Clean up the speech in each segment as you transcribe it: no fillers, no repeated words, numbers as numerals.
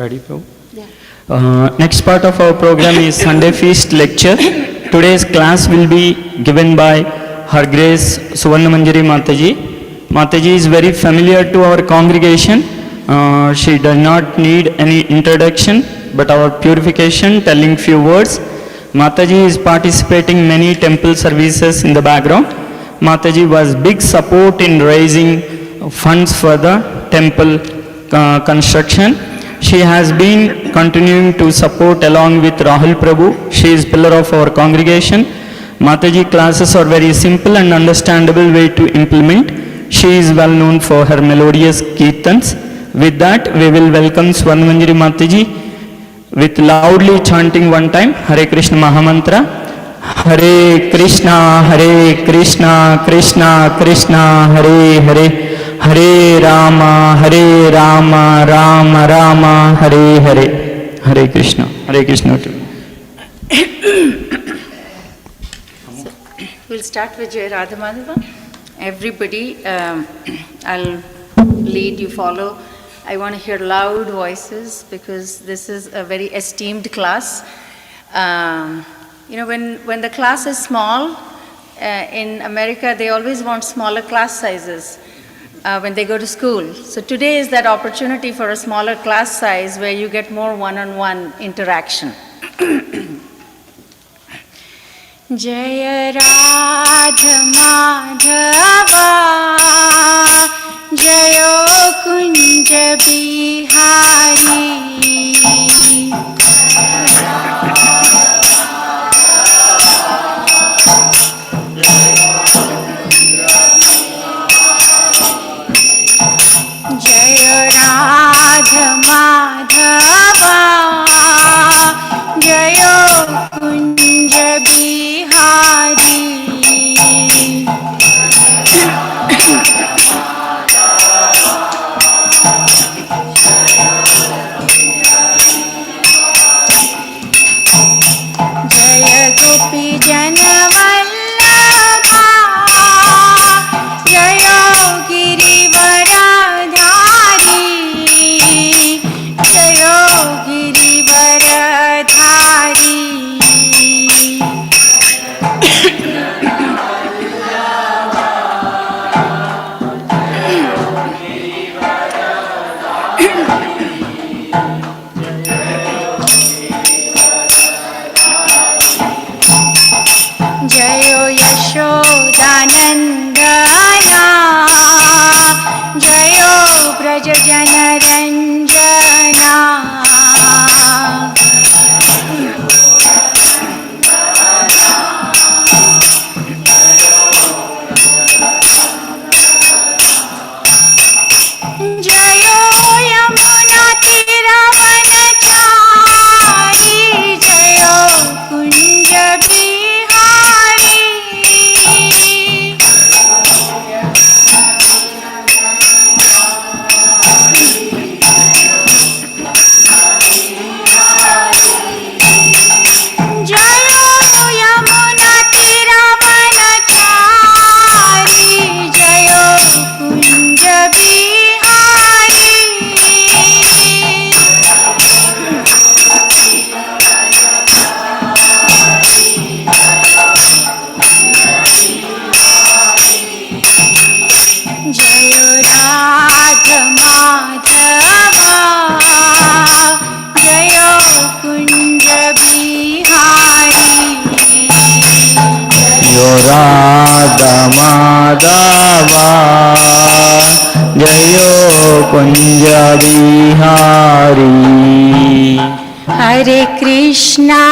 Ready, Prabhu? Next part of our program is Sunday Feast Lecture. Today's class will be given by Her Grace Suvarna Manjari Mataji. Mataji is very familiar to our congregation. She does not need any introduction, but our purification, telling few words. Mataji is participating many temple services in the background. Mataji was big support in raising funds for the temple construction. She has been continuing to support along with Rahul Prabhu. She is pillar of our congregation. Mataji classes are very simple and understandable way to implement. She is well known for her melodious Kirtans. With that, we will welcome Suvarna Manjari Mataji with loudly chanting one time Hare Krishna Mahamantra. Hare Krishna, Krishna Krishna, Hare Hare. Hare Rama, Rama Rama, Hare Hare. Hare Krishna. Hare Krishna. We'll start with Jai Radha Madhava. Everybody, I'll lead, you follow. I want to hear loud voices because this is a very esteemed class. When the class is small, in America they always want smaller class sizes. When they go to school. So today is that opportunity for a smaller class size where you get more one-on-one interaction. Jaya Radha Madhava Jayo Kunja Bihari Radha Madhava Jayo Kunja Bihari Jaya Gopi Jana Vallabha Jayo Girivara Madhava Jayo Kunja Bihari Hare Krishna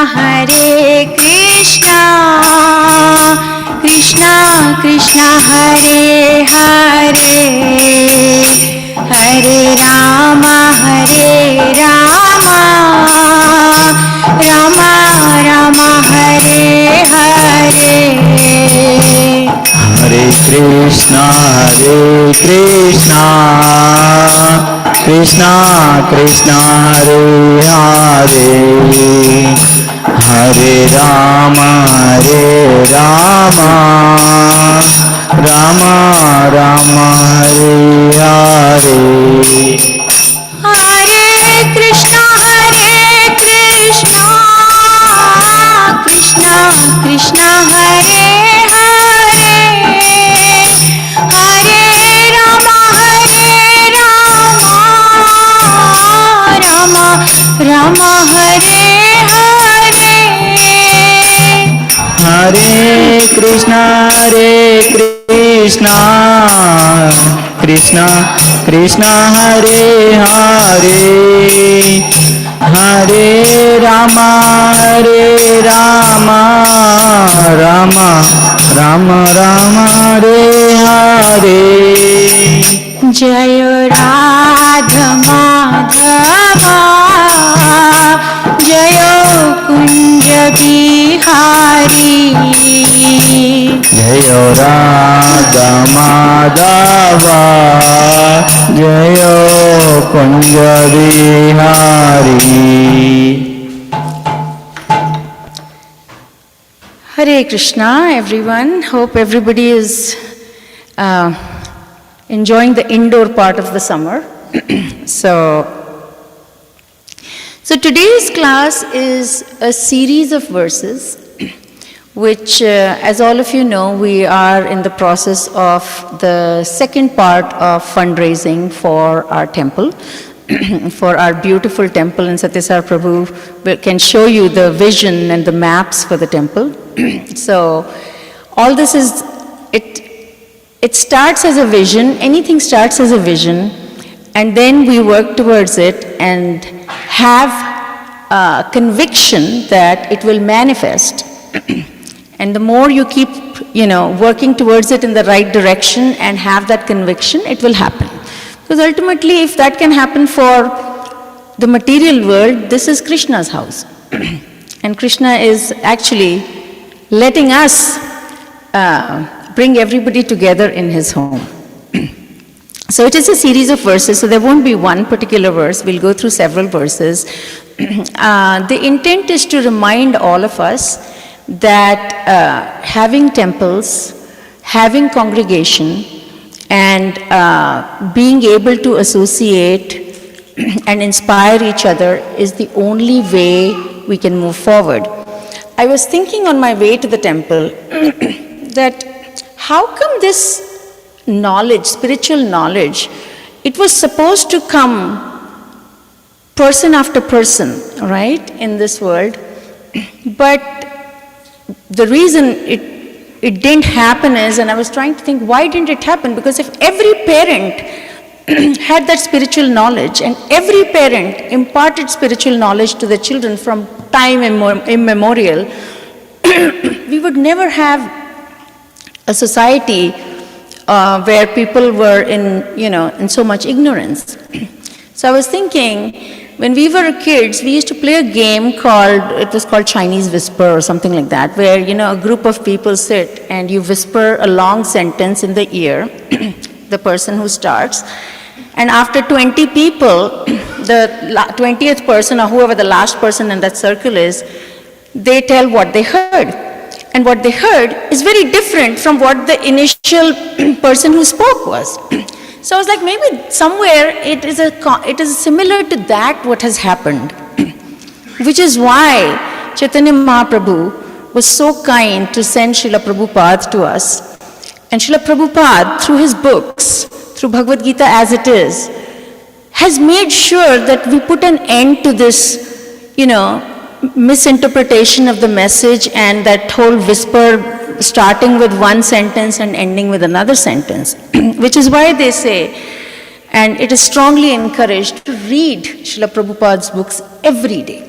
Krishna Krishna Hare Hare Hare Rama Rama Rama Hare Hare Hare Krishna Krishna Krishna Hare Hare Hare Rama Rama Rama Hare Hare Hare Krishna Hare Krishna, Hare Krishna, Krishna Krishna, Hare Hare, Hare Rama, Hare Rama, Rama Rama Rama, Hare Hare. Jaya Radha Madhava, Jaya Kunja Bihari. Jaya Radha Madhava, Jaya Kunja Bihari. Hare Krishna, everyone. Hope everybody is enjoying the indoor part of the summer. So today's class is a series of verses which, as all of you know, we are in the process of the second part of fundraising for our temple, for our beautiful temple, and Satyasar Prabhu can show you the vision and the maps for the temple. So all this is, it starts as a vision, anything starts as a vision, and then we work towards it and have conviction that it will manifest. And the more you keep, working towards it in the right direction and have that conviction, it will happen. Because ultimately, if that can happen for the material world, this is Krishna's house. And Krishna is actually letting us bring everybody together in his home. So it is a series of verses, so there won't be one particular verse. We'll go through several verses. The intent is to remind all of us that having temples, having congregation, and being able to associate and inspire each other is the only way we can move forward. I was thinking on my way to the temple that how come this knowledge, spiritual knowledge, it was supposed to come person after person, right, in this world, but the reason it didn't happen is, and I was trying to think, why didn't it happen? Because if every parent had that spiritual knowledge and every parent imparted spiritual knowledge to the children from time immemorial, we would never have a society where people were in so much ignorance. So I was thinking, when we were kids, we used to play a game it was called Chinese Whisper or something like that, where, a group of people sit and you whisper a long sentence in the ear, the person who starts, and after 20 people, the 20th person or whoever the last person in that circle is, they tell what they heard. And what they heard is very different from what the initial person who spoke was. So I was like, maybe somewhere it is similar to that what has happened, which is why Chaitanya Mahaprabhu was so kind to send Srila Prabhupada to us. And Srila Prabhupada, through his books, through Bhagavad Gita as it is, has made sure that we put an end to this, misinterpretation of the message and that whole whisper starting with one sentence and ending with another sentence, which is why they say, and it is strongly encouraged to read Srila Prabhupada's books every day.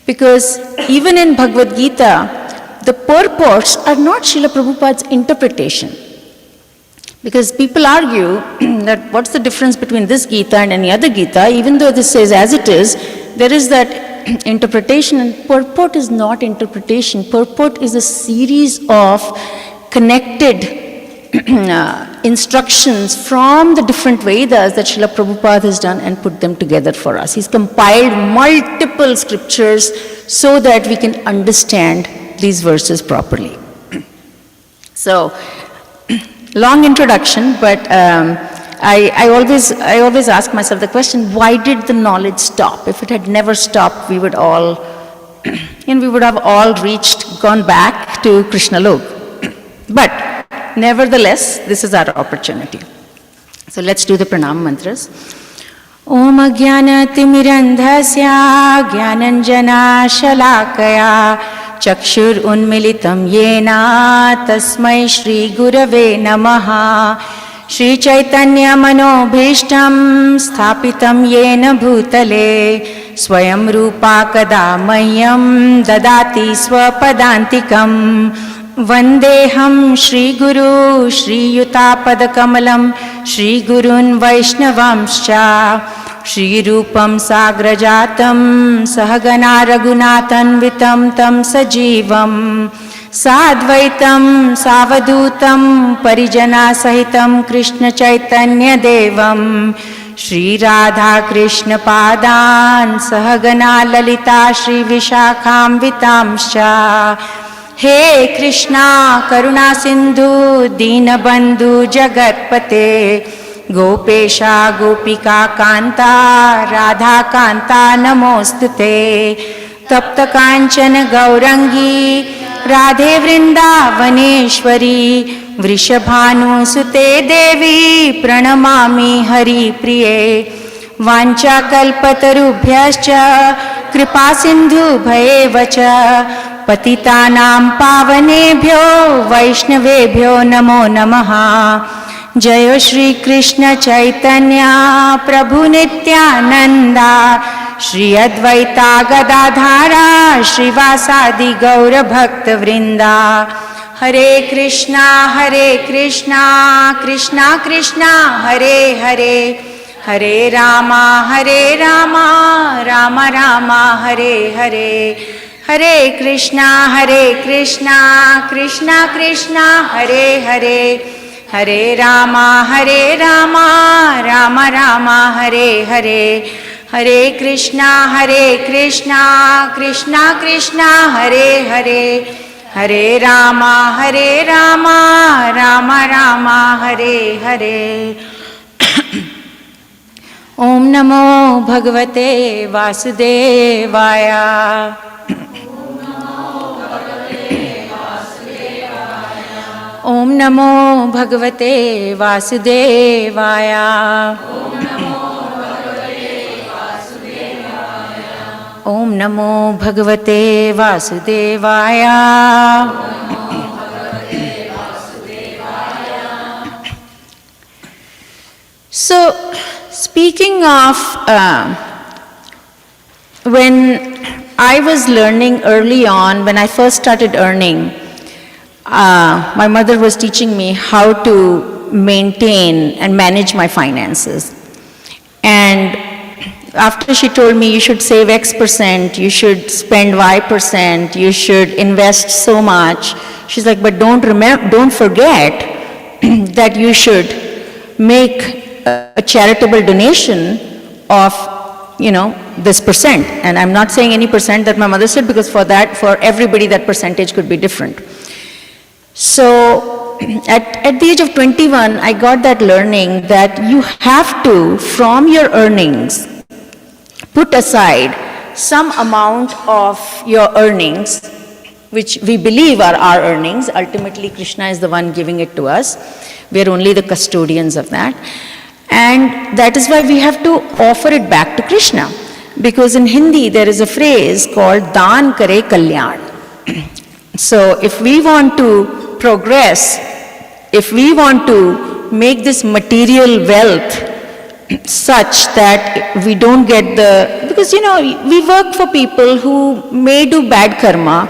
Because even in Bhagavad Gita, the purports are not Srila Prabhupada's interpretation. Because people argue that what's the difference between this Gita and any other Gita, even though this says as it is, there is that interpretation, and purport is not interpretation. Purport is a series of connected instructions from the different Vedas that Srila Prabhupada has done and put them together for us. He's compiled multiple scriptures so that we can understand these verses properly. So, long introduction, but I always ask myself the question, why did the knowledge stop? If it had never stopped, we would have all gone back to Krishna Lok. But nevertheless, this is our opportunity. So let's do the pranam mantras. Om Jnana Timirandhasya Jnananjana Shalakaya चक्षुरुन्मिलितं येन तस्मै श्रीगुरवे नमः। श्रीचैतन्यमनोभीष्टं स्थापितं येन भूतले स्वयं रूपा कदा मह्यं ददाति स्वपदान्तिकम्। वन्देऽहं श्रीगुरु श्रीयुतापदकमलं श्रीगुरून् वैष्णवांश्च। श्रीरूपं साग्रजातं सहगना रघुनाथान्वितं तं सजीवं साद्वैतं सावधूतं परिजनासहितं कृष्णचैतन्यदेवं श्रीराधाकृष्णपादान् सहगना ललिता श्रीविशाखान्वितांश्च। हे कृष्णा करुणा सिन्धु दीनबन्धु जगत्पते गोपेशा गोपिका कान्ता राधा कान्ता नमोऽस्तुते। तप्त काञ्चन गौरङ्गी राधे वृन्दावनेश्वरी वृषभानुसुते देवी प्रणमामि हरिप्रिये। वाञ्छाकल्पतरुभ्यश्च कृपा सिन्धुभ्येव च पतितानां पावनेभ्यो वैष्णवेभ्यो नमो नमः। जय श्री कृष्ण चैतन्य प्रभु नित्यानंदा श्री अद्वैता गदाधारा श्रीवासादि गौर भक्त वृंदा। हरे कृष्णा कृष्णा कृष्णा हरे हरे हरे रामा रामा रामा हरे हरे। हरे कृष्णा कृष्णा कृष्णा हरे हरे हरे रामा रामा रामा हरे हरे। हरे कृष्णा कृष्णा कृष्णा हरे हरे हरे रामा रामा रामा हरे हरे। ओम नमो भगवते वासुदेवाय। ओम नमो भगवते वासुदेवाय। ओम नमो भगवते वासुदेवाय। So, speaking of when I was learning early on, when I first started earning, my mother was teaching me how to maintain and manage my finances. And after she told me you should save X%, you should spend Y%, you should invest so much, she's like, but don't forget that you should make a charitable donation of, this percent. And I'm not saying any percent that my mother said, because for everybody that percentage could be different. So at the age of 21, I got that learning that you have to, from your earnings, put aside some amount of your earnings, which we believe are our earnings. Ultimately, Krishna is the one giving it to us. We are only the custodians of that. And that is why we have to offer it back to Krishna. Because in Hindi, there is a phrase called Daan Kare Kalyan. So if we want to progress, if we want to make this material wealth such that we don't get because we work for people who may do bad karma.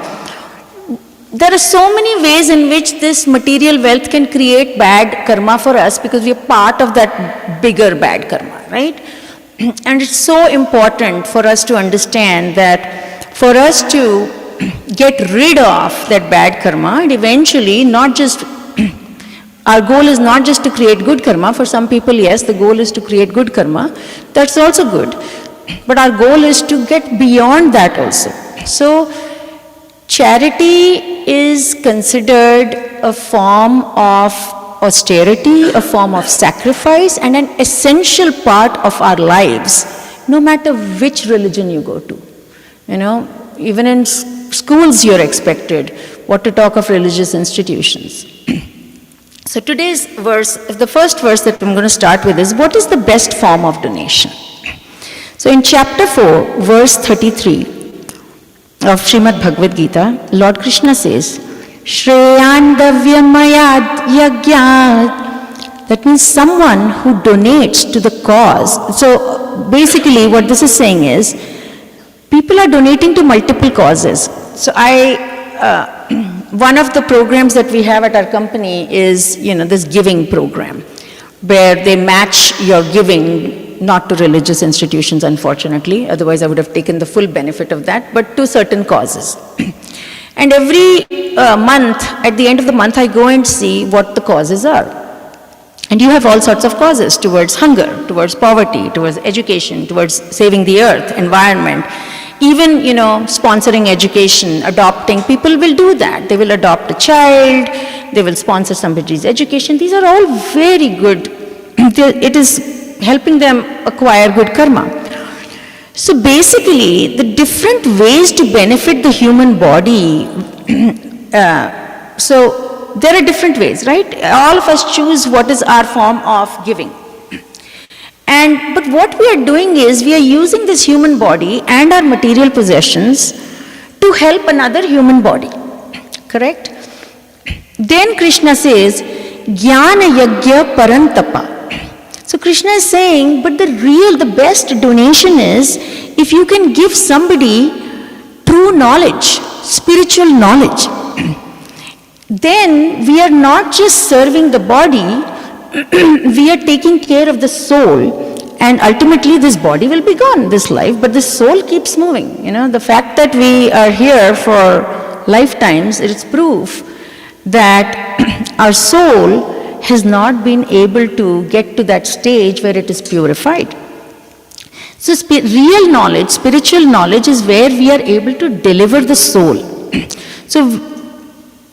There are so many ways in which this material wealth can create bad karma for us, because we are part of that bigger bad karma, right? And it's so important for us to understand that for us to get rid of that bad karma, and eventually our goal is not just to create good karma. For some people, yes, the goal is to create good karma. That's also good. But our goal is to get beyond that also. So, charity is considered a form of austerity, a form of sacrifice, and an essential part of our lives, no matter which religion you go to. Even in schools you're expected, what to talk of religious institutions. So today's verse, the first verse that I'm going to start with is, what is the best form of donation? So in chapter 4, verse 33, of Srimad Bhagavad Gita, Lord Krishna says, Shreyandavyamaya yagyat. That means someone who donates to the cause. So basically what this is saying is, people are donating to multiple causes. So one of the programs that we have at our company is, this giving program, where they match your giving, not to religious institutions, unfortunately. Otherwise, I would have taken the full benefit of that, but to certain causes. And every month, at the end of the month, I go and see what the causes are. And you have all sorts of causes towards hunger, towards poverty, towards education, towards saving the earth, environment. Even, sponsoring education, adopting, people will do that. They will adopt a child, they will sponsor somebody's education. These are all very good. It is helping them acquire good karma. So basically, the different ways to benefit the human body, so there are different ways, right? All of us choose what is our form of giving. But what we are doing is, we are using this human body and our material possessions to help another human body, correct? Then Krishna says, Jnana Yajna Parantapa. So Krishna is saying, but the best donation is, if you can give somebody true knowledge, spiritual knowledge. Then we are not just serving the body, we are taking care of the soul, and ultimately this body will be gone, this life, but the soul keeps moving. The fact that we are here for lifetimes, it is proof that our soul has not been able to get to that stage where it is purified. So real knowledge, spiritual knowledge, is where we are able to deliver the soul. So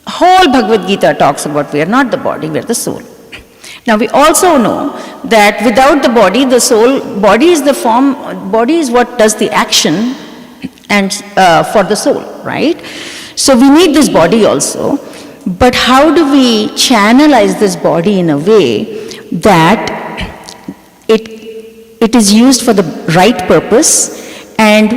whole Bhagavad Gita talks about, we are not the body, we are the soul. Now we also know that without the body body is what does the action and for the soul, right? So we need this body also, but how do we channelize this body in a way that it is used for the right purpose, and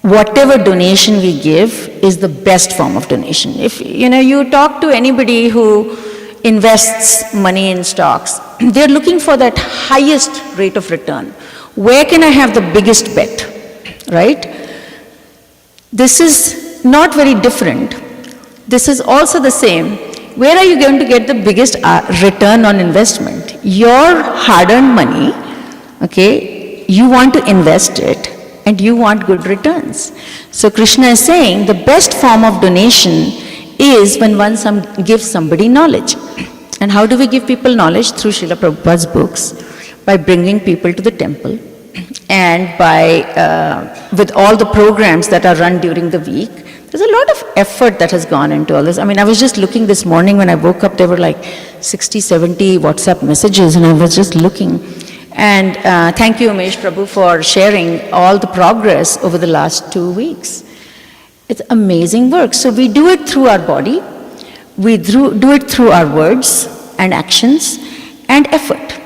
whatever donation we give is the best form of donation. If you talk to anybody who invests money in stocks, they're looking for that highest rate of return. Where can I have the biggest bet, right? This is not very different. This is also the same. Where are you going to get the biggest return on investment? Your hard-earned money, okay, you want to invest it, and you want good returns. So Krishna is saying the best form of donation is when one gives somebody knowledge. And how do we give people knowledge? Through Srila Prabhupada's books, by bringing people to the temple, and by with all the programs that are run during the week. There's a lot of effort that has gone into all this. I was just looking this morning when I woke up, there were like 60, 70 WhatsApp messages, and I was just looking. And thank you, Umesh Prabhu, for sharing all the progress over the last 2 weeks. It's amazing work. So we do it through our body, we do it through our words and actions and effort.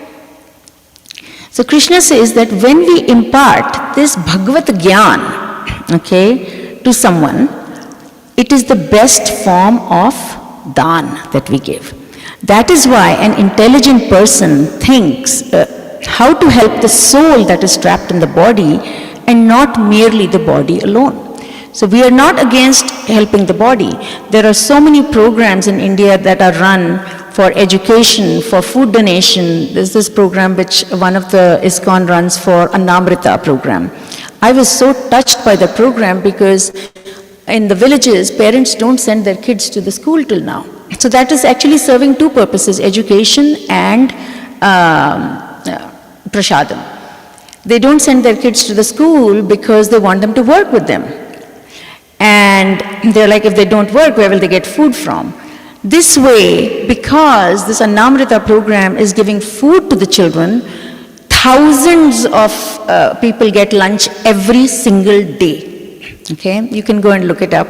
So Krishna says that when we impart this Bhagavad Gyan, okay, to someone, it is the best form of dan that we give. That is why an intelligent person thinks how to help the soul that is trapped in the body, and not merely the body alone. So we are not against helping the body. There are so many programs in India that are run for education, for food donation. There's this program which one of the ISKCON runs for Annamrita program. I was so touched by the program because in the villages, parents don't send their kids to the school till now. So that is actually serving two purposes, education and prasadam. They don't send their kids to the school because they want them to work with them. And they're like, if they don't work, where will they get food from? This way, because this Annamrita program is giving food to the children, thousands of people get lunch every single day. Okay, you can go and look it up.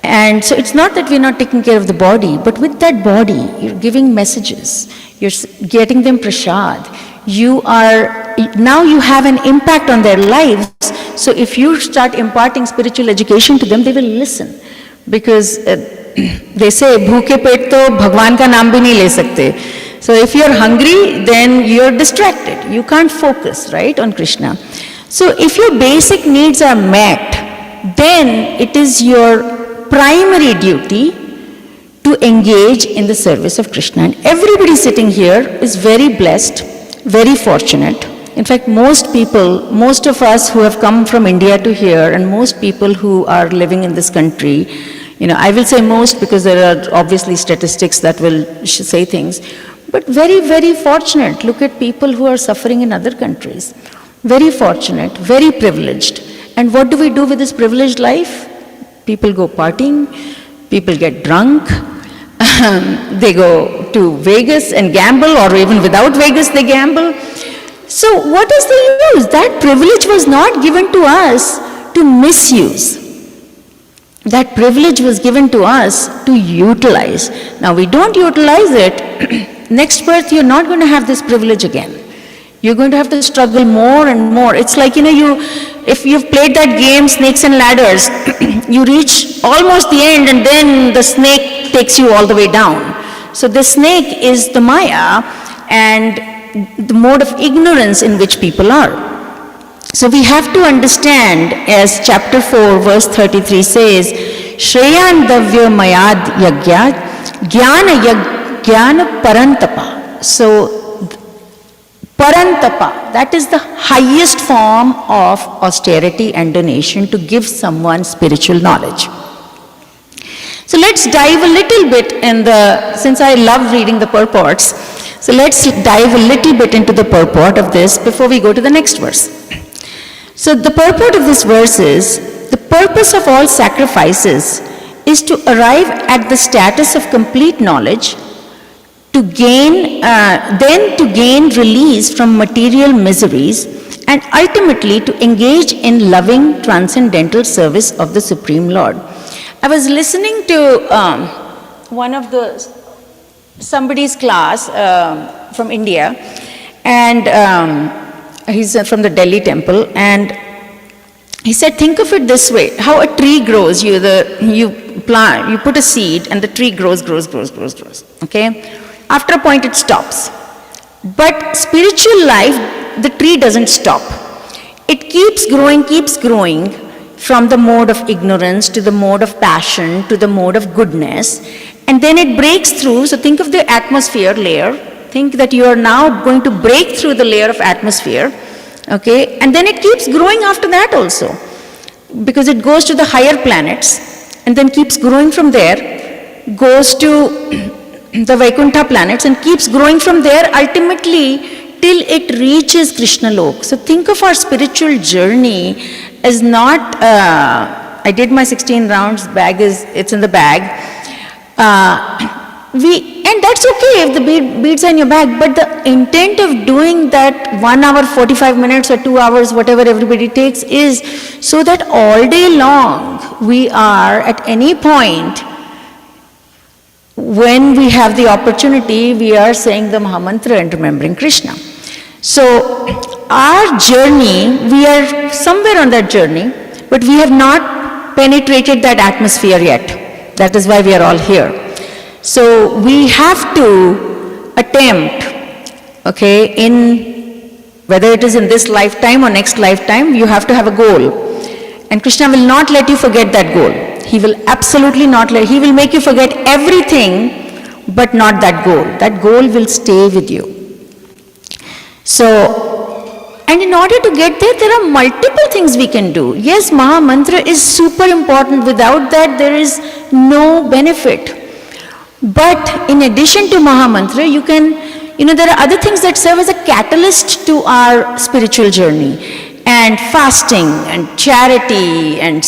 And so it's not that we're not taking care of the body, but with that body, you're giving messages, you're getting them prasad. Now you have an impact on their lives So if you start imparting spiritual education to them, they will listen. Because they say, bhooke pet to Bhagwan ka naam bhi nahi le sakte. So if you're hungry, then you're distracted. You can't focus, right, on Krishna. So if your basic needs are met, then it is your primary duty to engage in the service of Krishna. And everybody sitting here is very blessed, very fortunate. In fact, most people, most of us who have come from India to here, and most people who are living in this country, I will say most because there are obviously statistics that will say things, but very, very fortunate. Look at people who are suffering in other countries. Very fortunate, very privileged. And what do we do with this privileged life? People go partying, people get drunk, they go to Vegas and gamble, or even without Vegas they gamble. So what is the use? That privilege was not given to us to misuse. That privilege was given to us to utilize. Now we don't utilize it, next birth you're not going to have this privilege again. You're going to have to struggle more and more. It's like, if you've played that game, Snakes and Ladders, you reach almost the end and then the snake takes you all the way down. So the snake is the Maya and the mode of ignorance in which people are. So we have to understand, as chapter 4, verse 33 says, Shreyan Davya Mayad Yagya Jnana Parantapa. So Parantapa, that is the highest form of austerity and donation to give someone spiritual knowledge. So let's dive a little bit since I love reading the purports, so let's dive a little bit into the purport of this before we go to the next verse. So the purport of this verse is, the purpose of all sacrifices is to arrive at the status of complete knowledge, to gain release from material miseries, and ultimately to engage in loving transcendental service of the Supreme Lord. I was listening to somebody's class from India, and he's from the Delhi temple, and he said, think of it this way, how a tree grows, you put a seed and the tree grows, okay? After a point it stops. But spiritual life, the tree doesn't stop. It keeps growing from the mode of ignorance to the mode of passion to the mode of goodness, and then it breaks through. So think of the atmosphere layer. Think that you are now going to break through the layer of atmosphere, okay? And then it keeps growing after that also, because it goes to the higher planets and then keeps growing from there, goes to the Vaikuntha planets and keeps growing from there ultimately till it reaches Krishna Lok. So think of our spiritual journey as not, I did my 16 rounds, it's in the bag. And that's okay if the beads are in your bag, but the intent of doing that 1 hour, 45 minutes or 2 hours, whatever everybody takes, is so that all day long we are at any point, when we have the opportunity, we are saying the Mahamantra and remembering Krishna. So our journey, we are somewhere on that journey, but we have not penetrated that atmosphere yet. That is why we are all here. So we have to attempt, okay, whether it is in this lifetime or next lifetime, you have to have a goal. And Krishna will not let you forget that goal. He will absolutely not he will make you forget everything, but not that goal. That goal will stay with you. So, and in order to get there are multiple things we can do. Yes, Maha Mantra is super important. Without that, there is no benefit. But in addition to Maha Mantra, you can, there are other things that serve as a catalyst to our spiritual journey. And fasting and charity and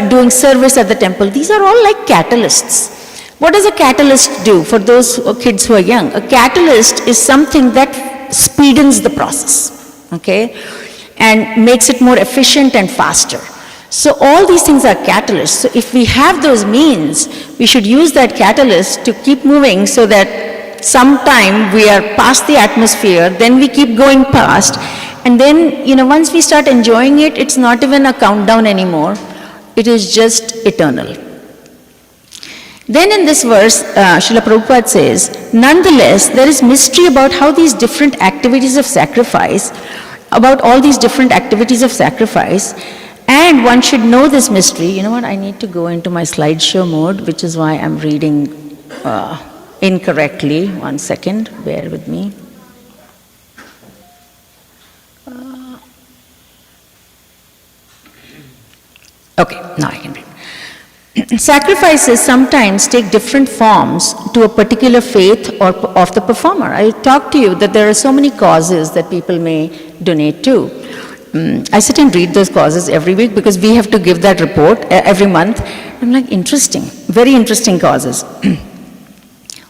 doing service at the temple, these are all like catalysts. What does a catalyst do for those kids who are young? A catalyst is something that speedens the process, okay, and makes it more efficient and faster. So all these things are catalysts. So if we have those means, we should use that catalyst to keep moving, so that sometime we are past the atmosphere, then we keep going past, And then, once we start enjoying it, it's not even a countdown anymore. It is just eternal. Then in this verse, Srila Prabhupada says, nonetheless, there is mystery about how these different activities of sacrifice, about all these different activities of sacrifice, and one should know this mystery. You know what, I need to go into my slideshow mode, which is why I'm reading incorrectly. 1 second, bear with me. Okay, now I can read. Sacrifices sometimes take different forms to a particular faith or of the performer. I talked to you that there are so many causes that people may donate to. I sit and read those causes every week because we have to give that report every month. I'm like, interesting, very interesting causes.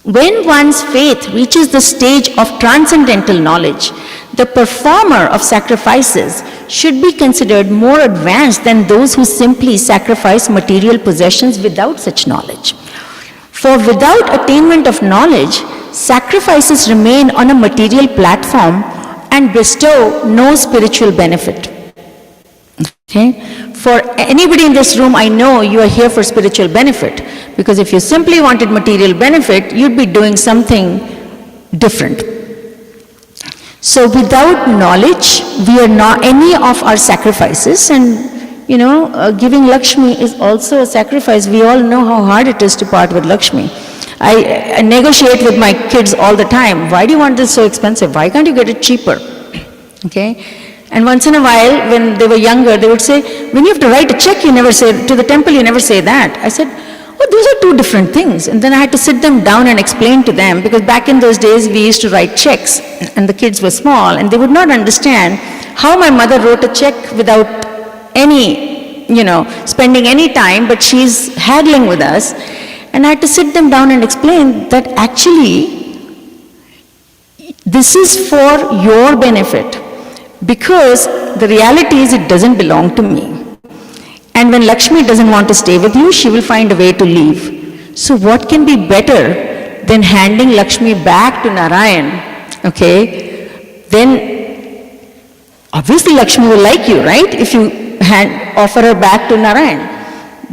When one's faith reaches the stage of transcendental knowledge, the performer of sacrifices should be considered more advanced than those who simply sacrifice material possessions without such knowledge. For without attainment of knowledge, sacrifices remain on a material platform and bestow no spiritual benefit. Okay? For anybody in this room, I know you are here for spiritual benefit, because if you simply wanted material benefit, you'd be doing something different. So without knowledge, we are not any of our sacrifices, and giving Lakshmi is also a sacrifice. We all know how hard it is to part with Lakshmi. I negotiate with my kids all the time. Why do you want this so expensive? Why can't you get it cheaper? Okay? And once in a while, when they were younger, they would say, when you have to write a check, you never say, to the temple, you never say that. I said, oh, those are two different things. And then I had to sit them down and explain to them, because back in those days, we used to write checks, and the kids were small, and they would not understand how my mother wrote a check without any, spending any time, but she's haggling with us. And I had to sit them down and explain that actually, this is for your benefit, because the reality is it doesn't belong to me. And when Lakshmi doesn't want to stay with you, she will find a way to leave. So what can be better than handing Lakshmi back to Narayan? Okay? Then obviously Lakshmi will like you, right? If you offer her back to Narayan,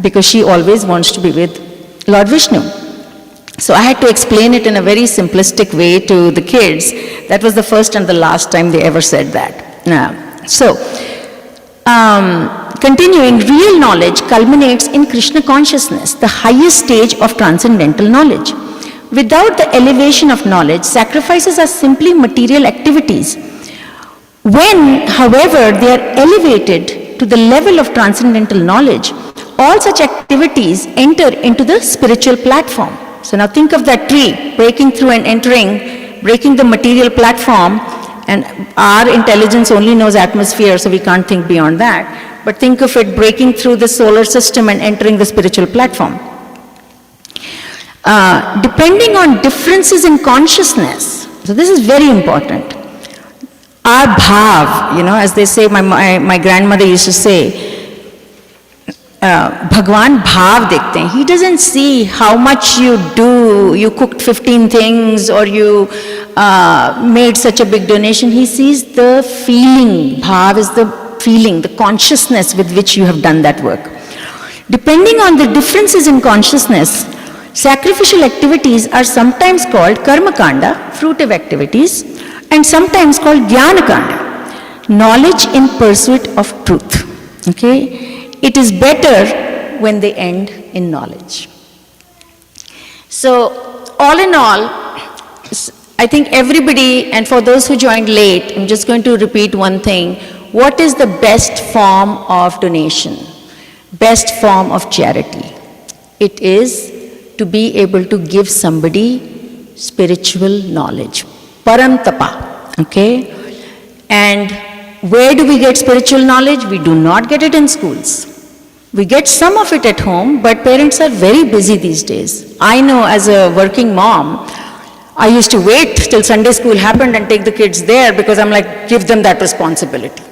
because she always wants to be with Lord Vishnu. So I had to explain it in a very simplistic way to the kids. That was the first and the last time they ever said that. Continuing, real knowledge culminates in Krishna consciousness, the highest stage of transcendental knowledge. Without the elevation of knowledge, sacrifices are simply material activities. When, however, they are elevated to the level of transcendental knowledge, all such activities enter into the spiritual platform. So now think of that tree breaking through and entering, breaking the material platform, and our intelligence only knows atmosphere, so we can't think beyond that. But think of it breaking through the solar system and entering the spiritual platform. Depending on differences in consciousness, so this is very important. Our bhav, as they say, my grandmother used to say, Bhagwan bhav dekhte hain. He doesn't see how much you do, you cooked 15 things, or you made such a big donation. He sees the feeling. Bhav is the feeling, the consciousness with which you have done that work. Depending on the differences in consciousness, sacrificial activities are sometimes called karma kanda, fruitive activities, and sometimes called jnana kanda, knowledge in pursuit of truth. Okay? It is better when they end in knowledge. So, all in all, I think everybody, and for those who joined late, I'm just going to repeat one thing. What is the best form of donation? Best form of charity? It is to be able to give somebody spiritual knowledge. Parantapa, okay? And where do we get spiritual knowledge? We do not get it in schools. We get some of it at home, but parents are very busy these days. I know as a working mom, I used to wait till Sunday school happened and take the kids there, because I'm like, give them that responsibility.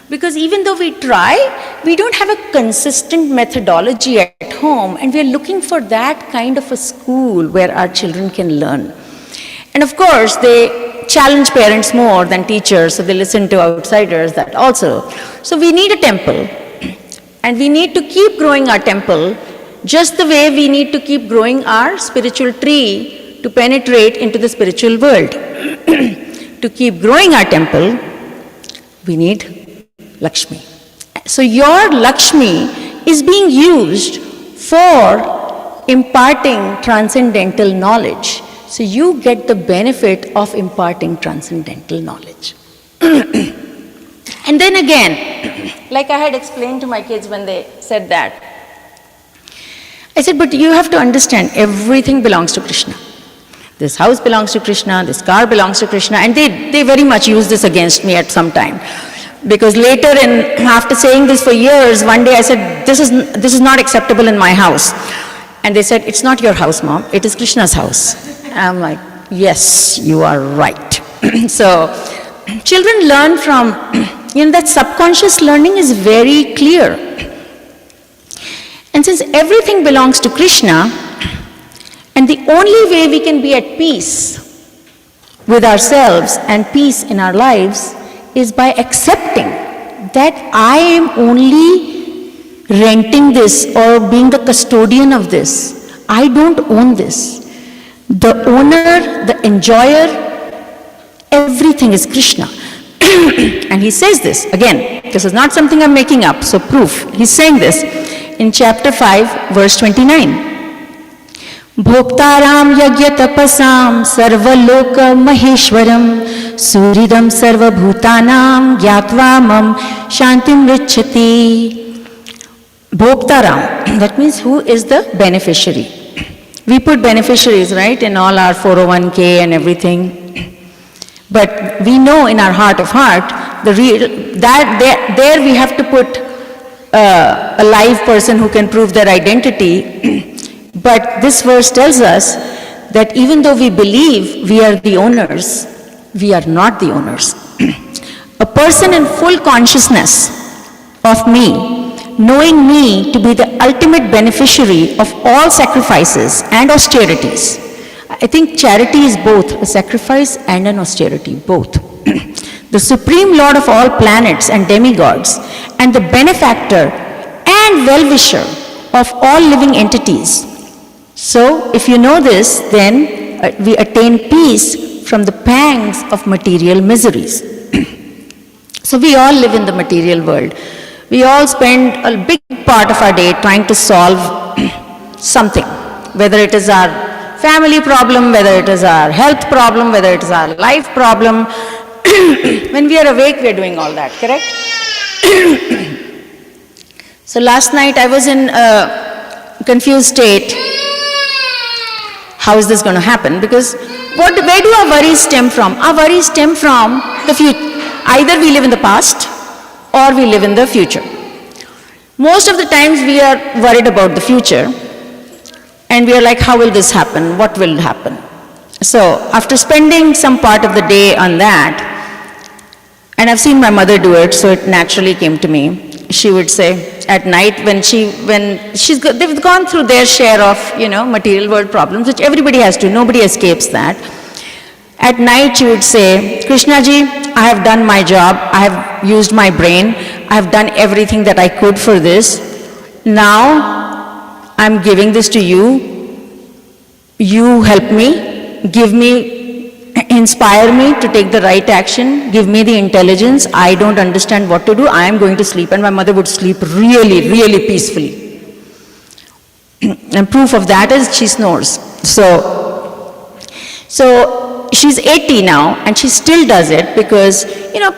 Because even though we try, we don't have a consistent methodology at home, and we're looking for that kind of a school where our children can learn. And of course, challenge parents more than teachers, so they listen to outsiders, that also. So we need a temple, and we need to keep growing our temple just the way we need to keep growing our spiritual tree to penetrate into the spiritual world. To keep growing our temple, we need Lakshmi. So your Lakshmi is being used for imparting transcendental knowledge. So you get the benefit of imparting transcendental knowledge. And then again, like I had explained to my kids when they said that, I said, but you have to understand, everything belongs to Krishna. This house belongs to Krishna, this car belongs to Krishna, and they very much used this against me at some time. Because later, after saying this for years, one day I said, this is not acceptable in my house. And they said, it's not your house, Mom, it is Krishna's house. I'm like, yes, you are right. So, children learn from, that subconscious learning is very clear. And since everything belongs to Krishna, and the only way we can be at peace with ourselves and peace in our lives is by accepting that I am only renting this or being the custodian of this. I don't own this. The owner, the enjoyer, everything is Krishna. And he says this, again, this is not something I'm making up, so proof. He's saying this in chapter 5, verse 29. Bhoktaram yagya tapasam sarvaloka maheshwaram suridam sarvabhutanam gyatva shantim richati. Bhoktaram, that means who is the beneficiary. We put beneficiaries, right, in all our 401k and everything. But we know in our heart of heart, there we have to put a live person who can prove their identity. But this verse tells us that even though we believe we are the owners, we are not the owners. A person in full consciousness of me, knowing me to be the ultimate beneficiary of all sacrifices and austerities. I think charity is both a sacrifice and an austerity, both. The Supreme Lord of all planets and demigods, and the benefactor and well-wisher of all living entities. So, if you know this, then we attain peace from the pangs of material miseries. So, we all live in the material world. We all spend a big part of our day trying to solve something, whether it is our family problem, whether it is our health problem, whether it is our life problem. When we are awake, we are doing all that, correct? So last night I was in a confused state. How is this going to happen? Because where do our worries stem from? Our worries stem from the future. Either we live in the past or we live in the future. Most of the times we are worried about the future and we are like, how will this happen? What will happen? So after spending some part of the day on that, and I've seen my mother do it, so it naturally came to me. She would say at night they've gone through their share of, material world problems, which everybody has to, nobody escapes that. At night she would say, Krishna ji, I have done my job, I have used my brain, I have done everything that I could for this. Now I'm giving this to you. You help me, inspire me to take the right action, give me the intelligence. I don't understand what to do, I am going to sleep. And my mother would sleep really, really peacefully. And proof of that is she snores. So she's 80 now and she still does it because,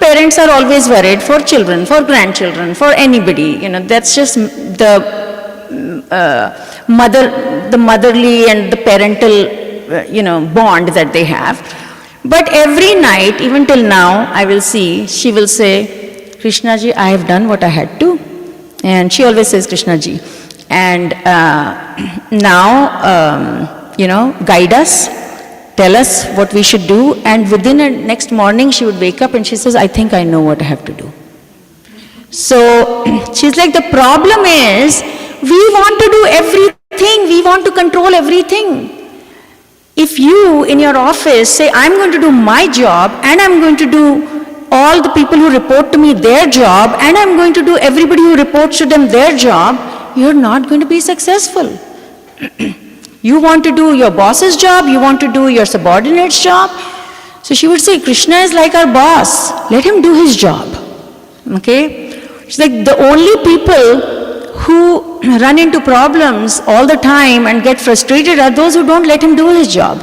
parents are always worried for children, for grandchildren, for anybody. That's just the motherly and the parental, bond that they have. But every night, even till now, she will say, Krishna ji, I have done what I had to. And she always says, Krishna ji. And now, guide us, tell us what we should do. And within the next morning, she would wake up and she says, I think I know what I have to do. So she's like, the problem is, we want to do everything. We want to control everything. If you in your office say, I'm going to do my job and I'm going to do all the people who report to me their job and I'm going to do everybody who reports to them their job, you're not going to be successful. You want to do your boss's job, you want to do your subordinate's job. So she would say, Krishna is like our boss, let him do his job. Okay? She's like, the only people who run into problems all the time and get frustrated are those who don't let him do his job.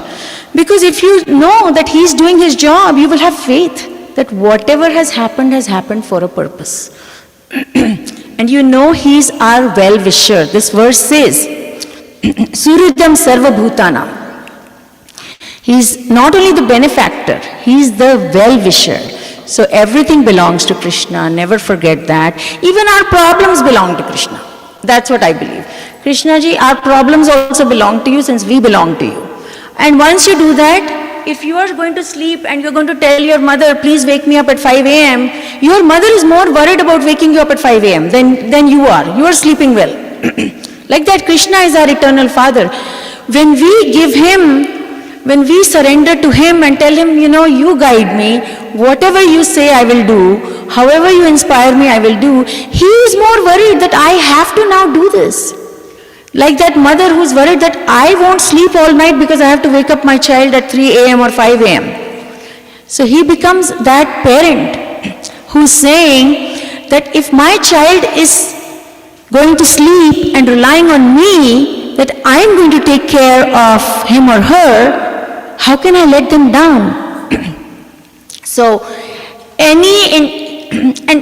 Because if you know that he's doing his job, you will have faith that whatever has happened for a purpose. And you know he's our well-wisher. This verse says, Suridam Sarva Bhutanam. He's not only the benefactor, he's the well-wisher. So everything belongs to Krishna, never forget that. Even our problems belong to Krishna. That's what I believe. Krishna ji, our problems also belong to you since we belong to you. And once you do that, if you are going to sleep and you're going to tell your mother, please wake me up at 5 a.m., your mother is more worried about waking you up at 5 a.m. than you are. You are sleeping well. Like that, Krishna is our eternal Father. When we give Him, when we surrender to Him and tell Him, you guide me, whatever you say I will do, however you inspire me I will do, He is more worried that I have to now do this. Like that mother who's worried that I won't sleep all night because I have to wake up my child at 3 a.m. or 5 a.m. So he becomes that parent who's saying that if my child is going to sleep and relying on me, that I'm going to take care of him or her, how can I let them down? So and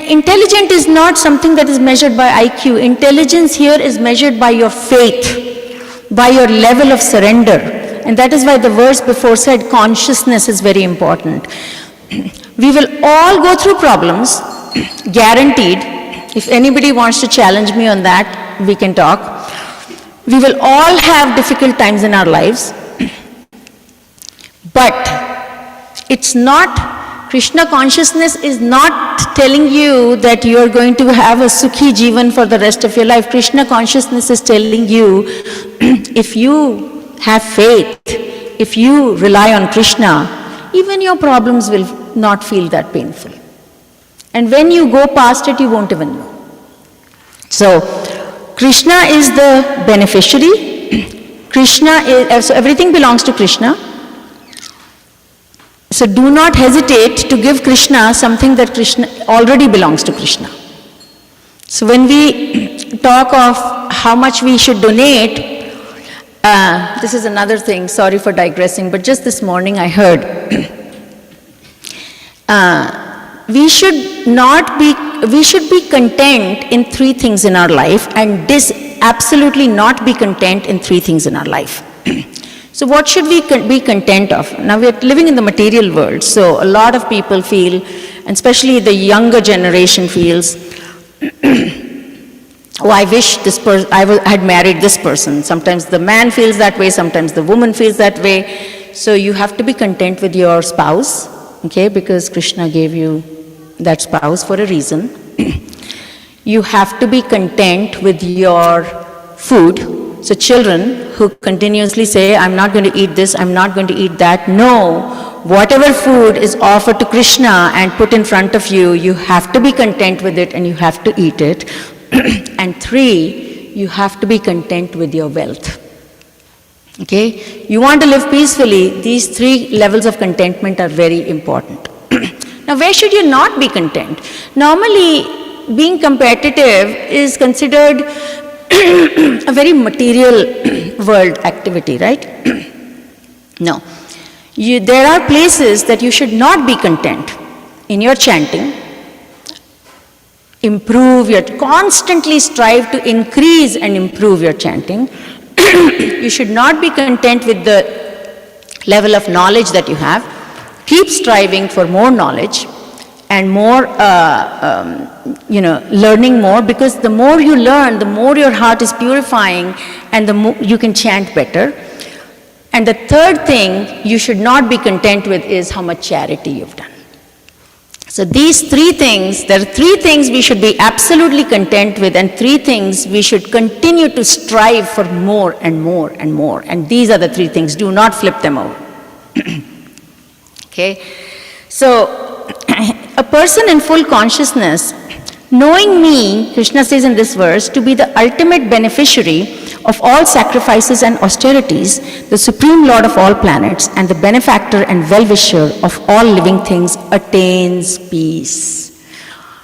intelligence is not something that is measured by IQ. Intelligence here is measured by your faith, by your level of surrender. And that is why the verse before said consciousness is very important. We will all go through problems, guaranteed. If anybody wants to challenge me on that, we can talk. We will all have difficult times in our lives. But it's not, Krishna consciousness is not telling you that you are going to have a sukhi jivan for the rest of your life. Krishna consciousness is telling you, if you have faith, if you rely on Krishna, even your problems will not feel that painful. And when you go past it, you won't even know. So, Krishna is the beneficiary. Krishna is, so everything belongs to Krishna. So do not hesitate to give Krishna something that Krishna already belongs to Krishna. So when we talk of how much we should donate, this is another thing, sorry for digressing, but just this morning I heard, we should be content in three things in our life and absolutely not be content in three things in our life. So what should we be content of? Now we are living in the material world, so a lot of people feel, and especially the younger generation feels, oh, I wish I had married this person. Sometimes the man feels that way, sometimes the woman feels that way. So you have to be content with your spouse, okay, because Krishna gave you that spouse for a reason. You have to be content with your food. So children who continuously say, I'm not going to eat this, I'm not going to eat that. No, whatever food is offered to Krishna and put in front of you, you have to be content with it and you have to eat it. And three, you have to be content with your wealth. Okay? You want to live peacefully, these three levels of contentment are very important. Now, where should you not be content? Normally, being competitive is considered a very material world activity, right? No. There are places that you should not be content in your chanting. Constantly strive to increase and improve your chanting. You should not be content with the level of knowledge that you have. Keep striving for more knowledge and more, learning more, because the more you learn, the more your heart is purifying and the more you can chant better. And the third thing you should not be content with is how much charity you've done. So these three things, there are three things we should be absolutely content with, and three things we should continue to strive for more and more and more. And these are the three things. Do not flip them over. Okay? So, a person in full consciousness, knowing me, Krishna says in this verse, to be the ultimate beneficiary of all sacrifices and austerities, the supreme lord of all planets, and the benefactor and well-wisher of all living things, attains peace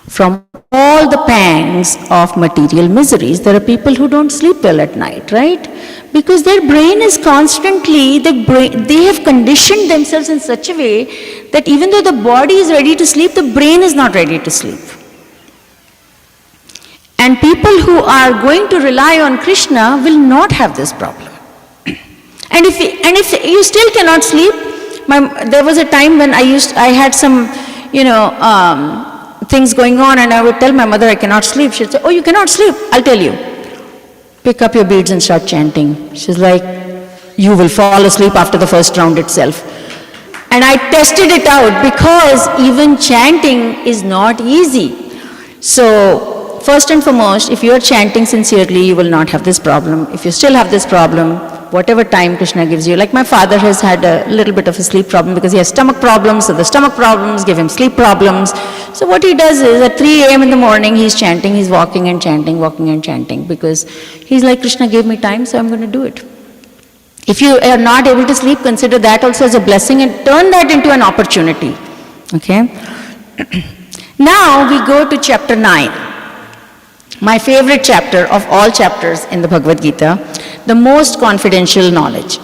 from all the pangs of material miseries. There are people who don't sleep well at night, right? Because their brain is constantly, they have conditioned themselves in such a way that even though the body is ready to sleep, the brain is not ready to sleep. And people who are going to rely on Krishna will not have this problem. And if you still cannot sleep, there was a time when I had some, things going on, and I would tell my mother I cannot sleep. She'd say, "Oh, you cannot sleep? I'll tell you. Pick up your beads and start chanting." She's like, "You will fall asleep after the first round itself." And I tested it out, because even chanting is not easy. So, first and foremost, if you are chanting sincerely, you will not have this problem. If you still have this problem, whatever time Krishna gives you, like my father has had a little bit of a sleep problem because he has stomach problems, so the stomach problems give him sleep problems. So what he does is at 3 a.m. in the morning, he's chanting, he's walking and chanting, because he's like, Krishna gave me time, so I'm going to do it. If you are not able to sleep, consider that also as a blessing and turn that into an opportunity. Okay? Now we go to chapter 9. My favorite chapter of all chapters in the Bhagavad Gita, the most confidential knowledge.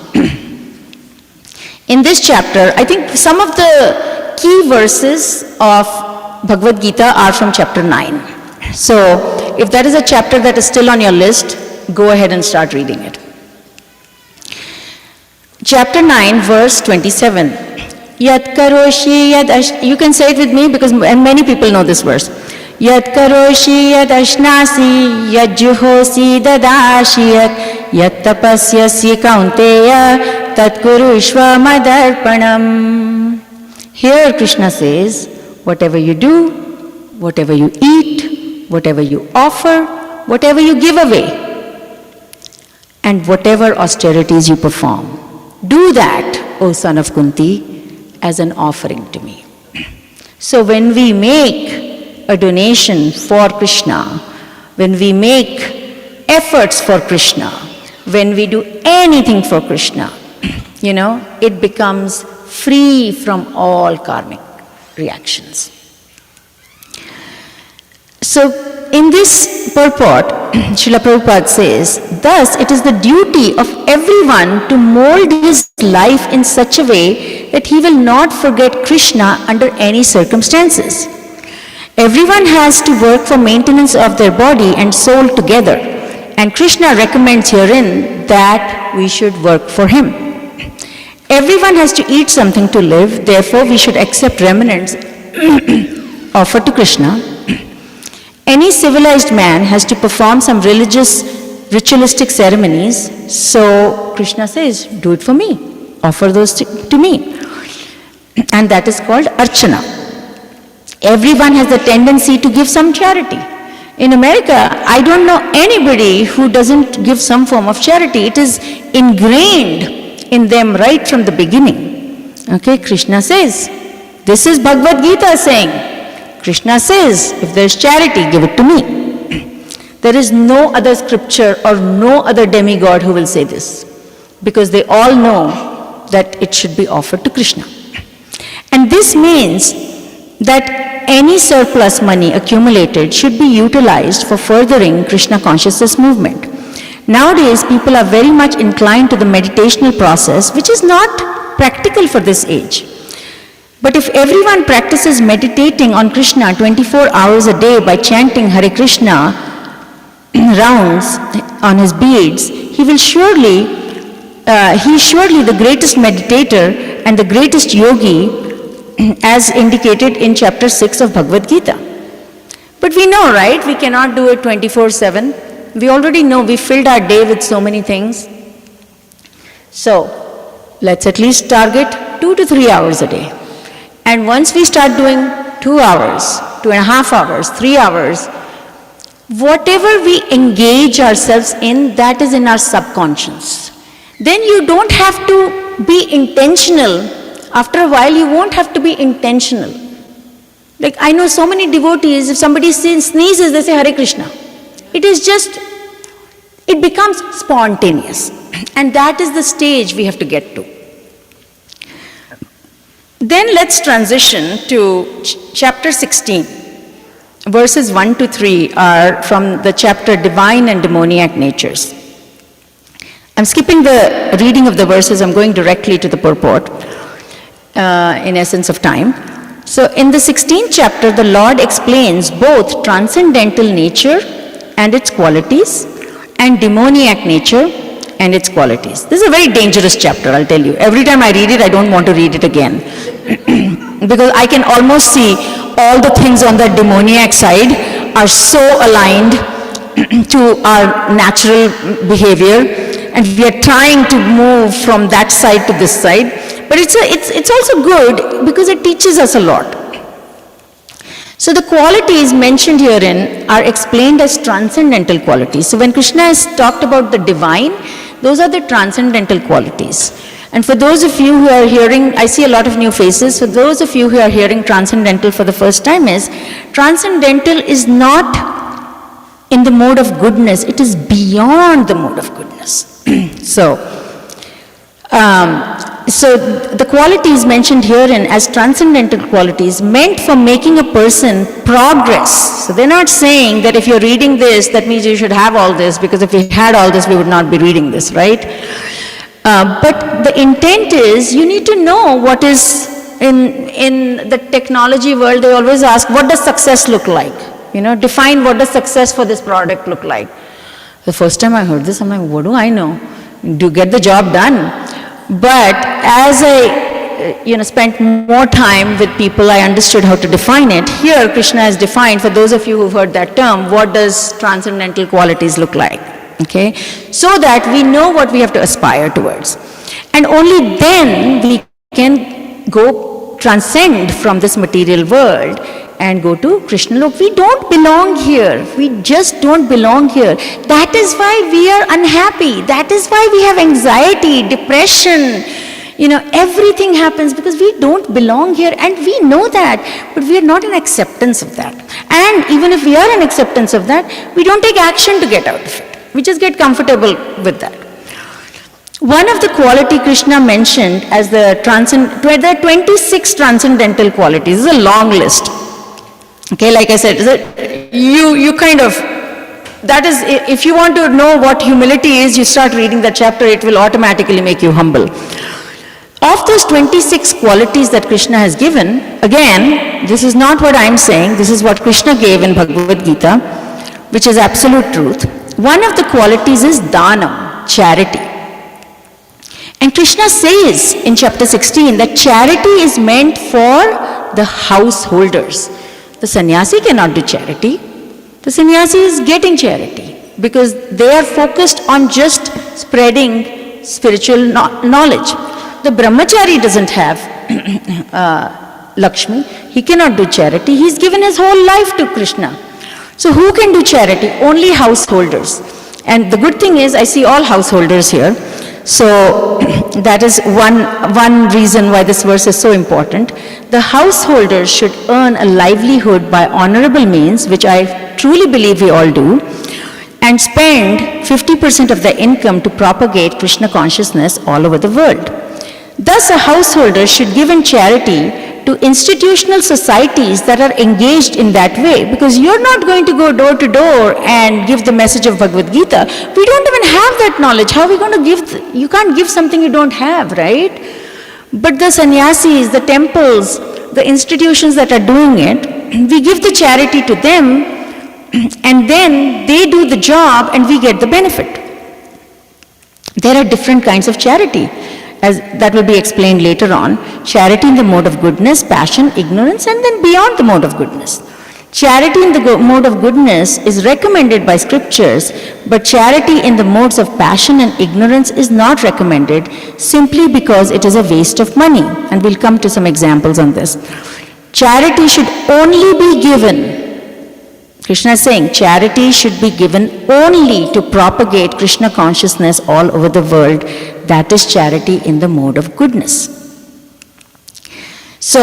In this chapter, I think some of the key verses of Bhagavad Gita are from chapter 9. So, if that is a chapter that is still on your list, go ahead and start reading it. Chapter 9, verse 27. Yat karoshi yad you can say it with me because many people know this verse. Yat karoshi yad ashnasi yad juhosi dadashi yat tapasyasi kaunteya tat kurushva madarpanam. Here Krishna says, whatever you do, whatever you eat, whatever you offer, whatever you give away, and whatever austerities you perform, do that, O son of Kunti, as an offering to me. So when we make a donation for Krishna, when we make efforts for Krishna, when we do anything for Krishna, it becomes free from all karmic reactions. So in this purport, Srila Prabhupada says, thus it is the duty of everyone to mold his life in such a way that he will not forget Krishna under any circumstances. Everyone has to work for maintenance of their body and soul together, and Krishna recommends herein that we should work for him. Everyone has to eat something to live, therefore we should accept remnants offered to Krishna. Any civilized man has to perform some ritualistic ceremonies, so Krishna says, do it for me, offer those to me. And that is called Archana. Everyone has the tendency to give some charity. In America, I don't know anybody who doesn't give some form of charity. It is ingrained in them right from the beginning. Okay, Krishna says, this is Bhagavad Gita saying, Krishna says, if there is charity, give it to me. There is no other scripture or no other demigod who will say this, because they all know that it should be offered to Krishna. And this means that any surplus money accumulated should be utilized for furthering Krishna consciousness movement. Nowadays, people are very much inclined to the meditational process, which is not practical for this age. But if everyone practices meditating on Krishna 24 hours a day by chanting Hare Krishna rounds on his beads, he is surely the greatest meditator and the greatest yogi, as indicated in chapter 6 of Bhagavad Gita. But we know, right, we cannot do it 24/7. We already know we filled our day with so many things. So, let's at least target 2 to 3 hours a day. And once we start doing 2 hours, 2.5 hours, 3 hours, whatever we engage ourselves in, that is in our subconscious. Then you don't have to be intentional. After a while, you won't have to be intentional. Like I know so many devotees, if somebody sneezes, they say Hare Krishna. It becomes spontaneous. And that is the stage we have to get to. Then let's transition to chapter 16. Verses 1 to 3 are from the chapter Divine and Demoniac Natures. I'm skipping the reading of the verses, I'm going directly to the purport in essence of time. So in the 16th chapter, the Lord explains both transcendental nature and its qualities and demoniac nature and its qualities. This is a very dangerous chapter, I'll tell you. Every time I read it, I don't want to read it again. Because I can almost see all the things on the demoniac side are so aligned to our natural behavior, and we are trying to move from that side to this side. But it's also good because it teaches us a lot. So the qualities mentioned herein are explained as transcendental qualities. So when Krishna has talked about the divine, those are the transcendental qualities. And for those of you who are hearing, I see a lot of new faces, for those of you who are hearing transcendental for the first time transcendental is not in the mode of goodness, it is beyond the mode of goodness. So the qualities mentioned herein as transcendental qualities meant for making a person progress. So they're not saying that if you're reading this, that means you should have all this, because if we had all this, we would not be reading this, right? But the intent is you need to know what is in the technology world. They always ask, what does success look like? Define what does success for this product look like. The first time I heard this, I'm like, what do I know? Do get the job done. But as I spent more time with people, I understood how to define it. Here, Krishna has defined, for those of you who've heard that term, what does transcendental qualities look like? Okay, so that we know what we have to aspire towards. And only then we can go transcend from this material world and go to Krishna Lok. We don't belong here. We just don't belong here. That is why we are unhappy. That is why we have anxiety, depression. Everything happens because we don't belong here, and we know that, but we are not in acceptance of that. And even if we are in acceptance of that, we don't take action to get out of it. We just get comfortable with that. One of the quality Krishna mentioned as there are 26 transcendental qualities. This is a long list. Okay, like I said, you kind of, that is, if you want to know what humility is, you start reading that chapter, it will automatically make you humble. Of those 26 qualities that Krishna has given, again, this is not what I'm saying, this is what Krishna gave in Bhagavad Gita, which is absolute truth. One of the qualities is dhanam, charity. And Krishna says in chapter 16 that charity is meant for the householders. The sannyasi cannot do charity. The sannyasi is getting charity because they are focused on just spreading spiritual knowledge. The brahmachari doesn't have Lakshmi. He cannot do charity. He's given his whole life to Krishna. So who can do charity? Only householders. And the good thing is I see all householders here. So that is one reason why this verse is so important. The householders should earn a livelihood by honorable means, which I truly believe we all do, and spend 50% of their income to propagate Krishna consciousness all over the world. Thus, a householder should give in charity to institutional societies that are engaged in that way, because you're not going to go door to door and give the message of Bhagavad Gita. We don't even have that knowledge. How are we going to give? You can't give something you don't have, right? But the sannyasis, the temples, the institutions that are doing it, we give the charity to them, and then they do the job and we get the benefit. There are different kinds of charity, as that will be explained later on. Charity in the mode of goodness, passion, ignorance, and then beyond the mode of goodness. Charity in the mode of goodness is recommended by scriptures, but charity in the modes of passion and ignorance is not recommended simply because it is a waste of money. And we'll come to some examples on this. Charity should only be given. Krishna is saying charity should be given only to propagate Krishna consciousness all over the world. That is charity in the mode of goodness. So,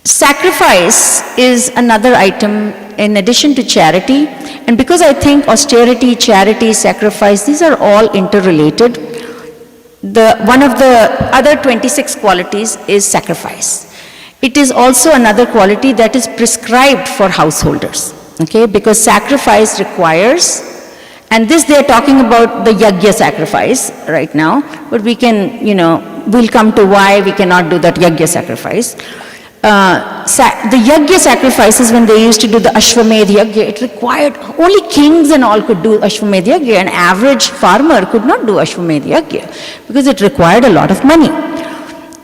sacrifice is another item in addition to charity. And because I think austerity, charity, sacrifice, these are all interrelated, one of the other 26 qualities is sacrifice. It is also another quality that is prescribed for householders, okay? Because sacrifice requires, and this they are talking about the yajna sacrifice right now, but we can, we'll come to why we cannot do that yajna sacrifice. The yajna sacrifices, when they used to do the Ashwamedh yajna, it required, only kings and all could do Ashwamedh yajna. An average farmer could not do Ashwamedh yajna because it required a lot of money.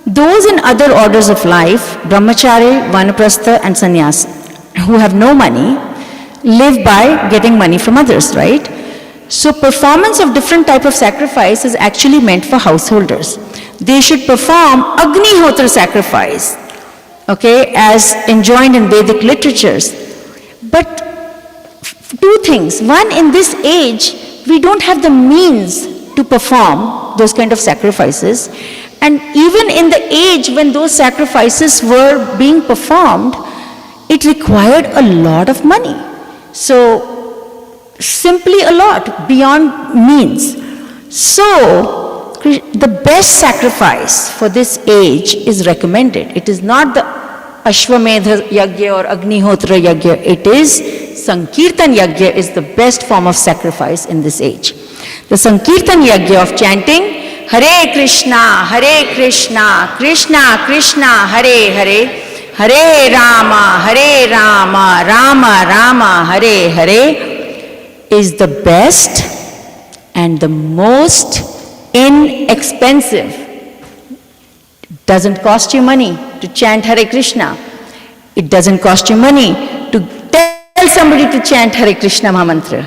Those in other orders of life, brahmachari, vanaprastha and sannyas, who have no money, live by getting money from others, right? So performance of different type of sacrifice is actually meant for householders. They should perform Agnihotra sacrifice, okay, as enjoined in Vedic literatures. But two things. One, in this age, we don't have the means to perform those kind of sacrifices. And even in the age when those sacrifices were being performed, it required a lot of money. So, simply a lot, beyond means. So, the best sacrifice for this age is recommended. It is not the Ashwamedha Yajna or Agnihotra Yajna. It is Sankirtan Yajna is the best form of sacrifice in this age. The Sankirtan Yajna of chanting Hare Krishna, Krishna Krishna, Hare Hare, Hare Rama, Rama Rama, Hare Hare is the best and the most inexpensive. Doesn't cost you money to chant Hare Krishna. It doesn't cost you money to tell somebody to chant Hare Krishna Mahamantra.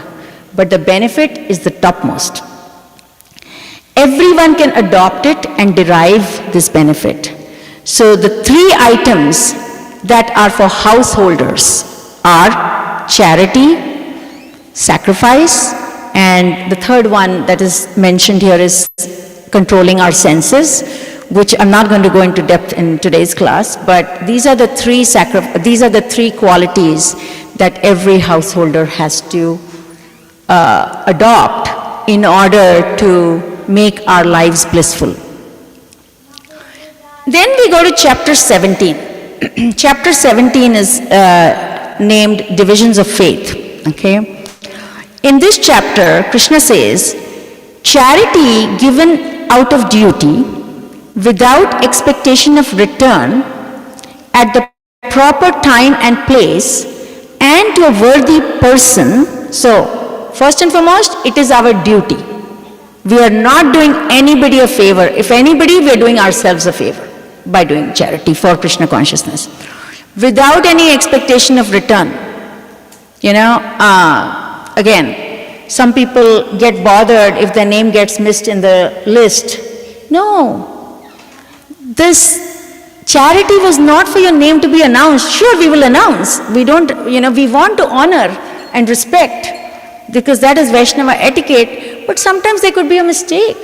But the benefit is the topmost. Everyone can adopt it and derive this benefit. So the three items that are for householders are charity, sacrifice, and the third one that is mentioned here is controlling our senses, which I'm not going to go into depth in today's class, but these are the three qualities that every householder has to adopt in order to make our lives blissful. Then we go to chapter 17. Chapter 17 is named Divisions of Faith. Okay? In this chapter, Krishna says, charity given out of duty, without expectation of return, at the proper time and place, and to a worthy person. So, first and foremost, it is our duty. We are not doing anybody a favor. If anybody, we are doing ourselves a favor by doing charity for Krishna consciousness. Without any expectation of return. Again, some people get bothered if their name gets missed in the list. No. This charity was not for your name to be announced. Sure, we will announce. We don't, we want to honor and respect, because that is Vaishnava etiquette, but sometimes there could be a mistake.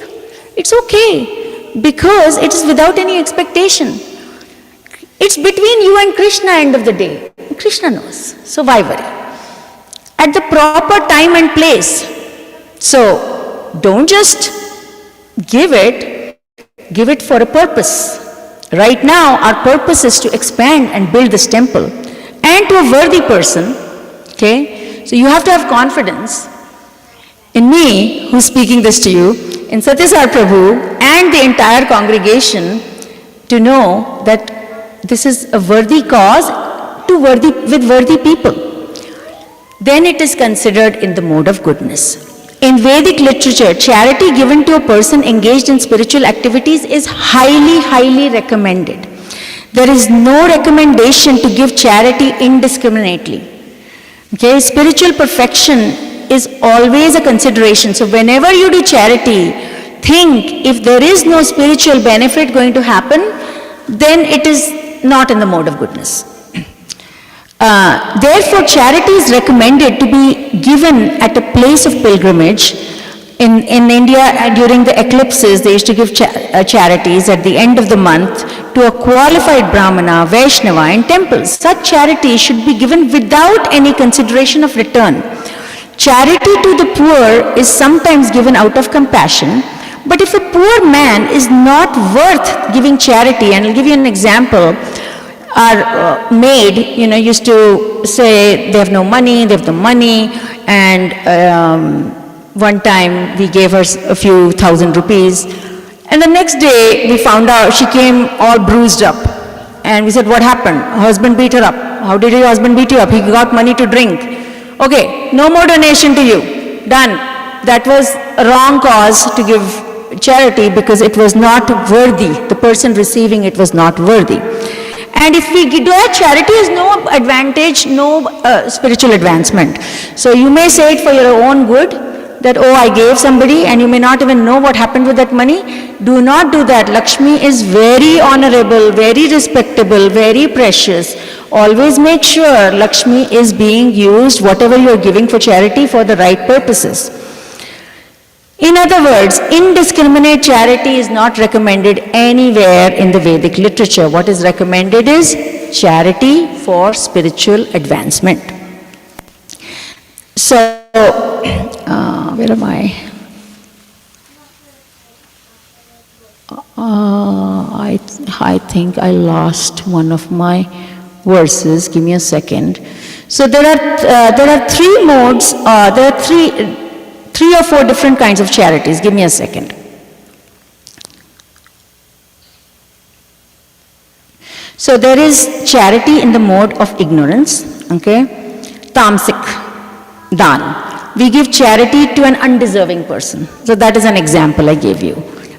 It's okay, because it is without any expectation. It's between you and Krishna end of the day. Krishna knows, so why worry? At the proper time and place. So, don't just give it for a purpose. Right now, our purpose is to expand and build this temple. And to a worthy person, okay? So you have to have confidence in me, who's speaking this to you, in Satyasar Prabhu and the entire congregation, to know that this is a worthy cause with worthy people. Then it is considered in the mode of goodness. In Vedic literature, charity given to a person engaged in spiritual activities is highly, highly recommended. There is no recommendation to give charity indiscriminately. Okay, spiritual perfection is always a consideration. So whenever you do charity, think if there is no spiritual benefit going to happen, then it is not in the mode of goodness. Therefore, charity is recommended to be given at a place of pilgrimage. In India, during the eclipses, they used to give charities at the end of the month to a qualified Brahmana, Vaishnava in temples. Such charity should be given without any consideration of return. Charity to the poor is sometimes given out of compassion, but if a poor man is not worth giving charity, and I'll give you an example. Our maid, used to say they have no money, and one time we gave her a few thousand rupees, and the next day we found out she came all bruised up, and we said, what happened? Her husband beat her up. How did your husband beat you up? He got money to drink. Okay, no more donation to you. Done. That was a wrong cause to give charity because it was not worthy. The person receiving it was not worthy. And if we do that, charity has no advantage, no spiritual advancement. So you may say it for your own good, that, oh, I gave somebody, and you may not even know what happened with that money. Do not do that. Lakshmi is very honorable, very respectable, very precious. Always make sure Lakshmi is being used, whatever you are giving for charity, for the right purposes. In other words, indiscriminate charity is not recommended anywhere in the Vedic literature. What is recommended is charity for spiritual advancement. So, where am I? I think I lost one of my verses. Give me a second. So there are three modes. There are three or four different kinds of charities. Give me a second. So there is charity in the mode of ignorance, okay? Tamsik, dan. We give charity to an undeserving person. So that is an example I gave you.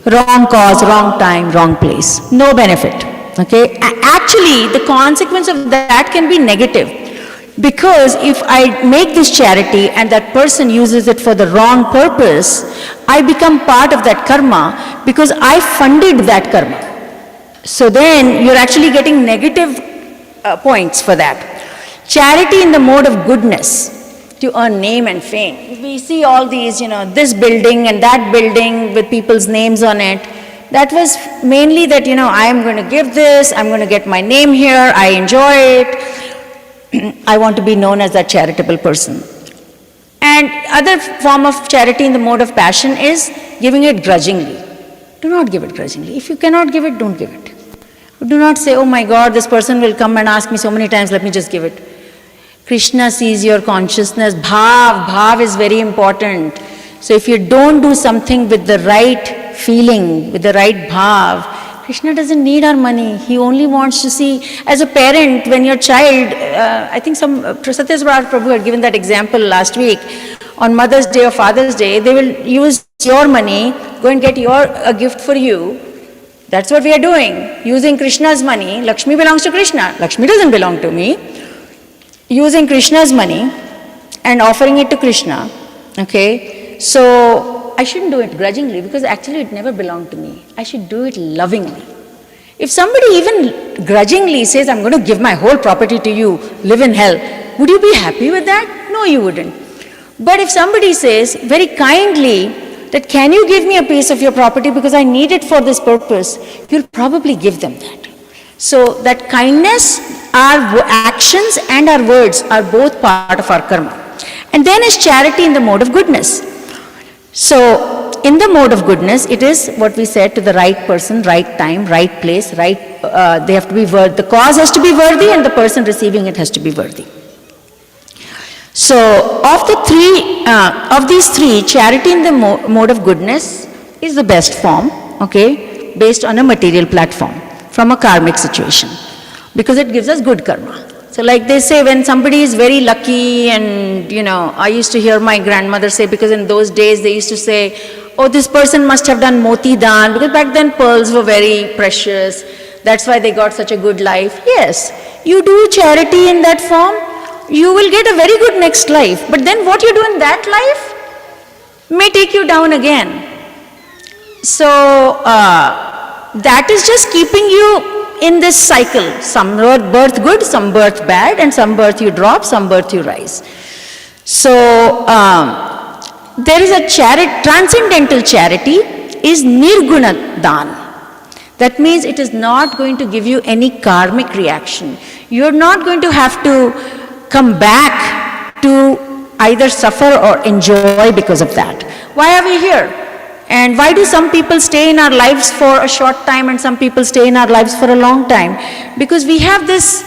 Wrong cause, wrong time, wrong place. No benefit, okay? Actually, the consequence of that can be negative. Because if I make this charity and that person uses it for the wrong purpose, I become part of that karma because I funded that karma. So then you're actually getting negative points for that. Charity in the mode of goodness, to earn name and fame. We see all these, this building and that building with people's names on it. That was mainly that, I am going to give this, I'm going to get my name here, I enjoy it. I want to be known as that charitable person. And other form of charity in the mode of passion is giving it grudgingly. Do not give it grudgingly. If you cannot give it, don't give it. Do not say, oh my God, this person will come and ask me so many times, let me just give it. Krishna sees your consciousness. Bhav is very important. So if you don't do something with the right feeling, with the right bhav, Krishna doesn't need our money. He only wants to see, as a parent, when your child, I think Satyaswara Prabhu had given that example last week, on Mother's Day or Father's Day, they will use your money, go and get a gift for you. That's what we are doing. Using Krishna's money. Lakshmi belongs to Krishna. Lakshmi doesn't belong to me. Using Krishna's money and offering it to Krishna. Okay? So, I shouldn't do it grudgingly because actually it never belonged to me. I should do it lovingly. If somebody even grudgingly says, I'm going to give my whole property to you, live in hell, would you be happy with that? No, you wouldn't. But if somebody says very kindly that can you give me a piece of your property because I need it for this purpose, you'll probably give them that. So that kindness, our actions and our words are both part of our karma. And then is charity in the mode of goodness. So in the mode of goodness, it is what we said, to the right person, right time, right place, they have to be worthy. The cause has to be worthy and the person receiving it has to be worthy. So of these three, charity in the mode of goodness is the best form, okay, based on a material platform from a karmic situation, because it gives us good karma. So like they say, when somebody is very lucky, and I used to hear my grandmother say, because in those days they used to say, oh, this person must have done moti dan, because back then pearls were very precious, that's why they got such a good life. Yes, you do charity in that form, you will get a very good next life. But then what you do in that life may take you down again. So that is just keeping you in this cycle. Some birth good, some birth bad, and some birth you drop, some birth you rise. So, there is a transcendental charity is nirguna dan. That means it is not going to give you any karmic reaction. You're not going to have to come back to either suffer or enjoy because of that. Why are we here? And why do some people stay in our lives for a short time and some people stay in our lives for a long time? Because we have this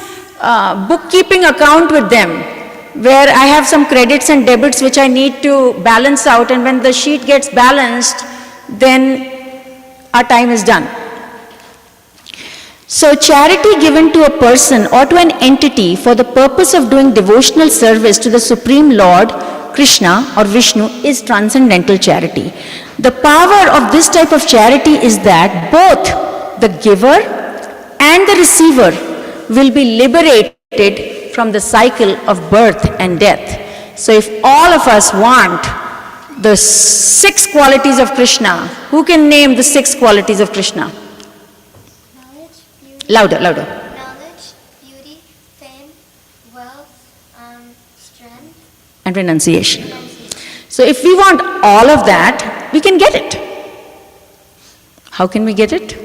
bookkeeping account with them, where I have some credits and debits which I need to balance out, and when the sheet gets balanced, then our time is done. So charity given to a person or to an entity for the purpose of doing devotional service to the Supreme Lord, Krishna or Vishnu, is transcendental charity. The power of this type of charity is that both the giver and the receiver will be liberated from the cycle of birth and death. So if all of us want the 6 qualities of Krishna, who can name the 6 qualities of Krishna? Knowledge, beauty, Louder, louder. knowledge, beauty, fame, wealth, strength, And renunciation. renunciation. So if we want all of that, we can get it. How can we get it?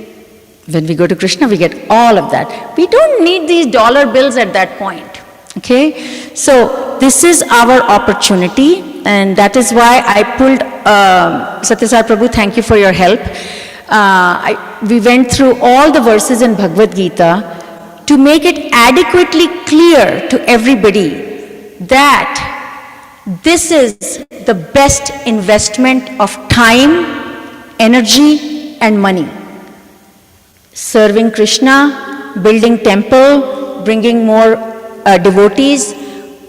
When we go to Krishna, we get all of that. We don't need these dollar bills at that point. Okay? So this is our opportunity, and that is why I pulled, Satyasar Prabhu, thank you for your help. We went through all the verses in Bhagavad Gita to make it adequately clear to everybody that this is the best investment of time, energy, and money. Serving Krishna, building temple, bringing more devotees.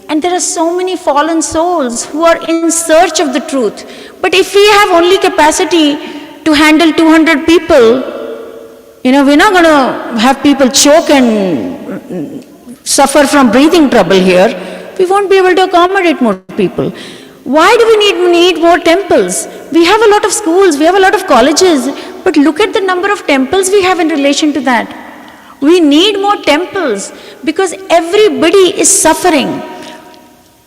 And there are so many fallen souls who are in search of the truth. But if we have only capacity to handle 200 people, we're not going to have people choke and suffer from breathing trouble here. We won't be able to accommodate more people. Why do we need more temples? We have a lot of schools, we have a lot of colleges, but look at the number of temples we have in relation to that. We need more temples because everybody is suffering.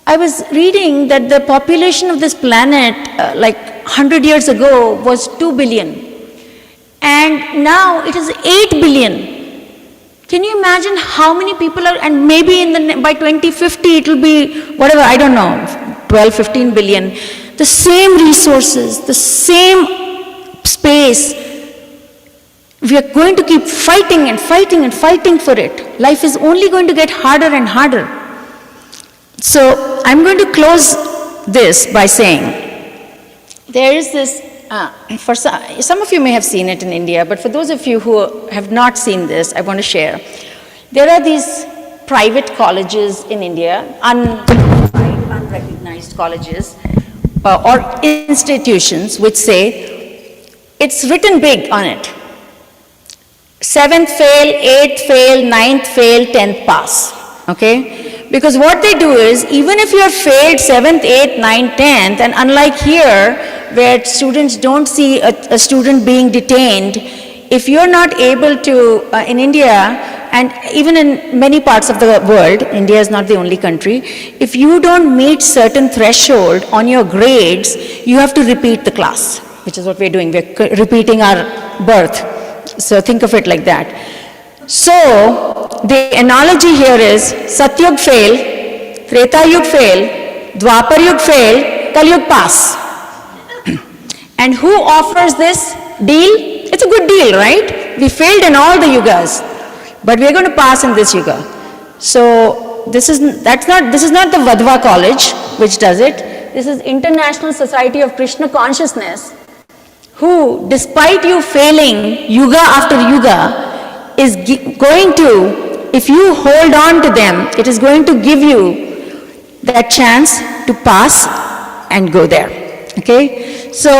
I was reading that the population of this planet, like 100 years ago, was 2 billion. And now it is 8 billion. Can you imagine how many people are, and maybe by 2050 it will be, whatever, I don't know, 12, 15 billion. The same resources, the same space. We are going to keep fighting and fighting and fighting for it. Life is only going to get harder and harder. So I'm going to close this by saying, there is this, for some of you may have seen it in India, but for those of you who have not seen this, I want to share. There are these private colleges in India, unrecognized colleges, or institutions which say, it's written big on it. 7th fail, 8th fail, 9th fail, 10th pass. Okay? Because what they do is, even if you have failed 7th, 8th, 9th, 10th, and unlike here, where students don't see a student being detained, if you're not able to, in India, and even in many parts of the world, India is not the only country, if you don't meet certain threshold on your grades, you have to repeat the class, which is what we're doing. We're repeating our birth. So think of it like that. So, the analogy here is, Satyug fail, Treta Yug fail, Dwapar Yug fail, Kal Yug pass. And who offers this deal? It's a good deal, right? We failed in all the yugas, but we're going to pass in this yuga. So this is not the Vadva College which does it. This is International Society of Krishna Consciousness, who, despite you failing yuga after yuga, is going to, if you hold on to them, it is going to give you that chance to pass and go there. Okay? So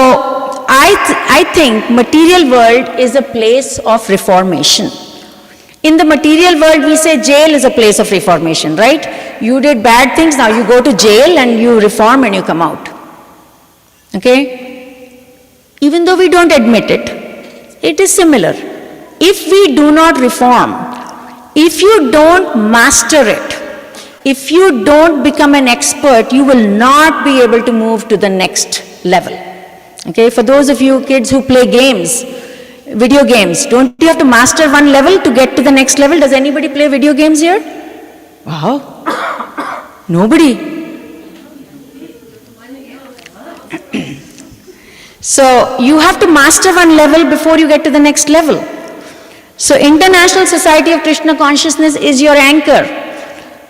I think material world is a place of reformation. In the material world, we say jail is a place of reformation, right? You did bad things, now you go to jail and you reform and you come out. Okay? Even though we don't admit it, it is similar. If we do not reform, if you don't master it, if you don't become an expert, you will not be able to move to the next level. Okay, for those of you kids who play games, video games, don't you have to master one level to get to the next level? Does anybody play video games here? Wow. Nobody. So you have to master one level before you get to the next level. So International Society of Krishna Consciousness is your anchor.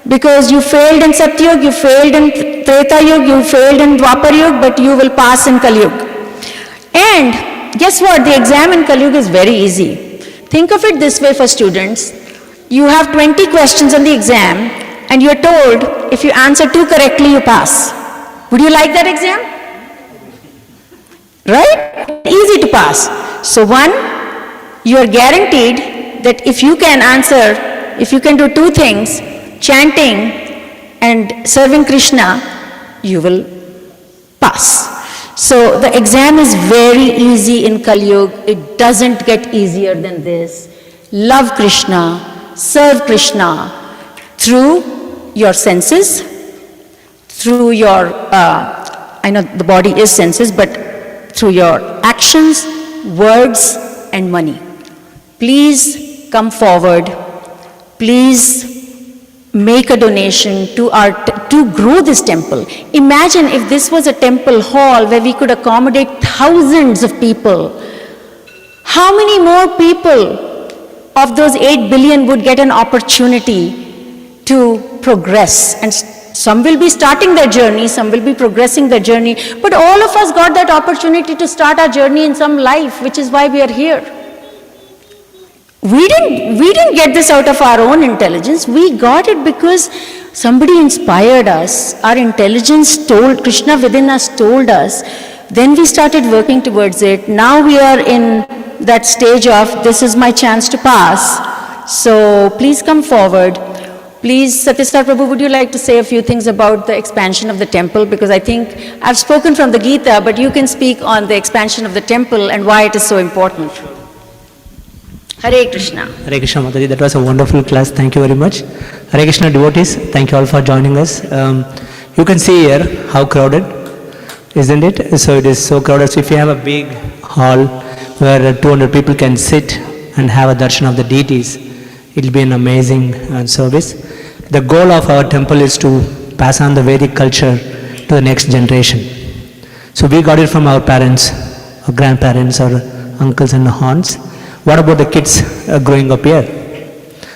Because you failed in Satyug, you failed in Treta Yuga, you failed in Dwapar Yuga, but you will pass in Kali Yuga. And guess what? The exam in Kali Yuga is very easy. Think of it this way for students. You have 20 questions on the exam and you're told if you answer 2 correctly, you pass. Would you like that exam? Right? Easy to pass. So one, you are guaranteed that if you can answer, if you can do 2 things, chanting and serving Krishna, you will pass. So the exam is very easy in Kali Yuga. It doesn't get easier than this. Love Krishna, serve Krishna through your senses, through your, I know the body is senses, but through your actions, words and money. Please come forward. Please make a donation to to grow this temple. Imagine if this was a temple hall where we could accommodate thousands of people. How many more people of those 8 billion would get an opportunity to progress? And some will be starting their journey, some will be progressing their journey, but all of us got that opportunity to start our journey in some life, which is why we are here. We didn't get this out of our own intelligence. We got it because somebody inspired us. Our intelligence told, Krishna within us told us. Then we started working towards it. Now we are in that stage of, this is my chance to pass. So please come forward. Please, Satyastar Prabhu, would you like to say a few things about the expansion of the temple? Because I think I've spoken from the Gita, but you can speak on the expansion of the temple and why it is so important. Hare Krishna. Hare Krishna Mataji, that was a wonderful class. Thank you very much. Hare Krishna devotees, thank you all for joining us. You can see here how crowded, isn't it? So it is so crowded. So if you have a big hall where 200 people can sit and have a darshan of the deities, it will be an amazing service. The goal of our temple is to pass on the Vedic culture to the next generation. So we got it from our parents, our grandparents, our uncles and aunts. What about the kids growing up here?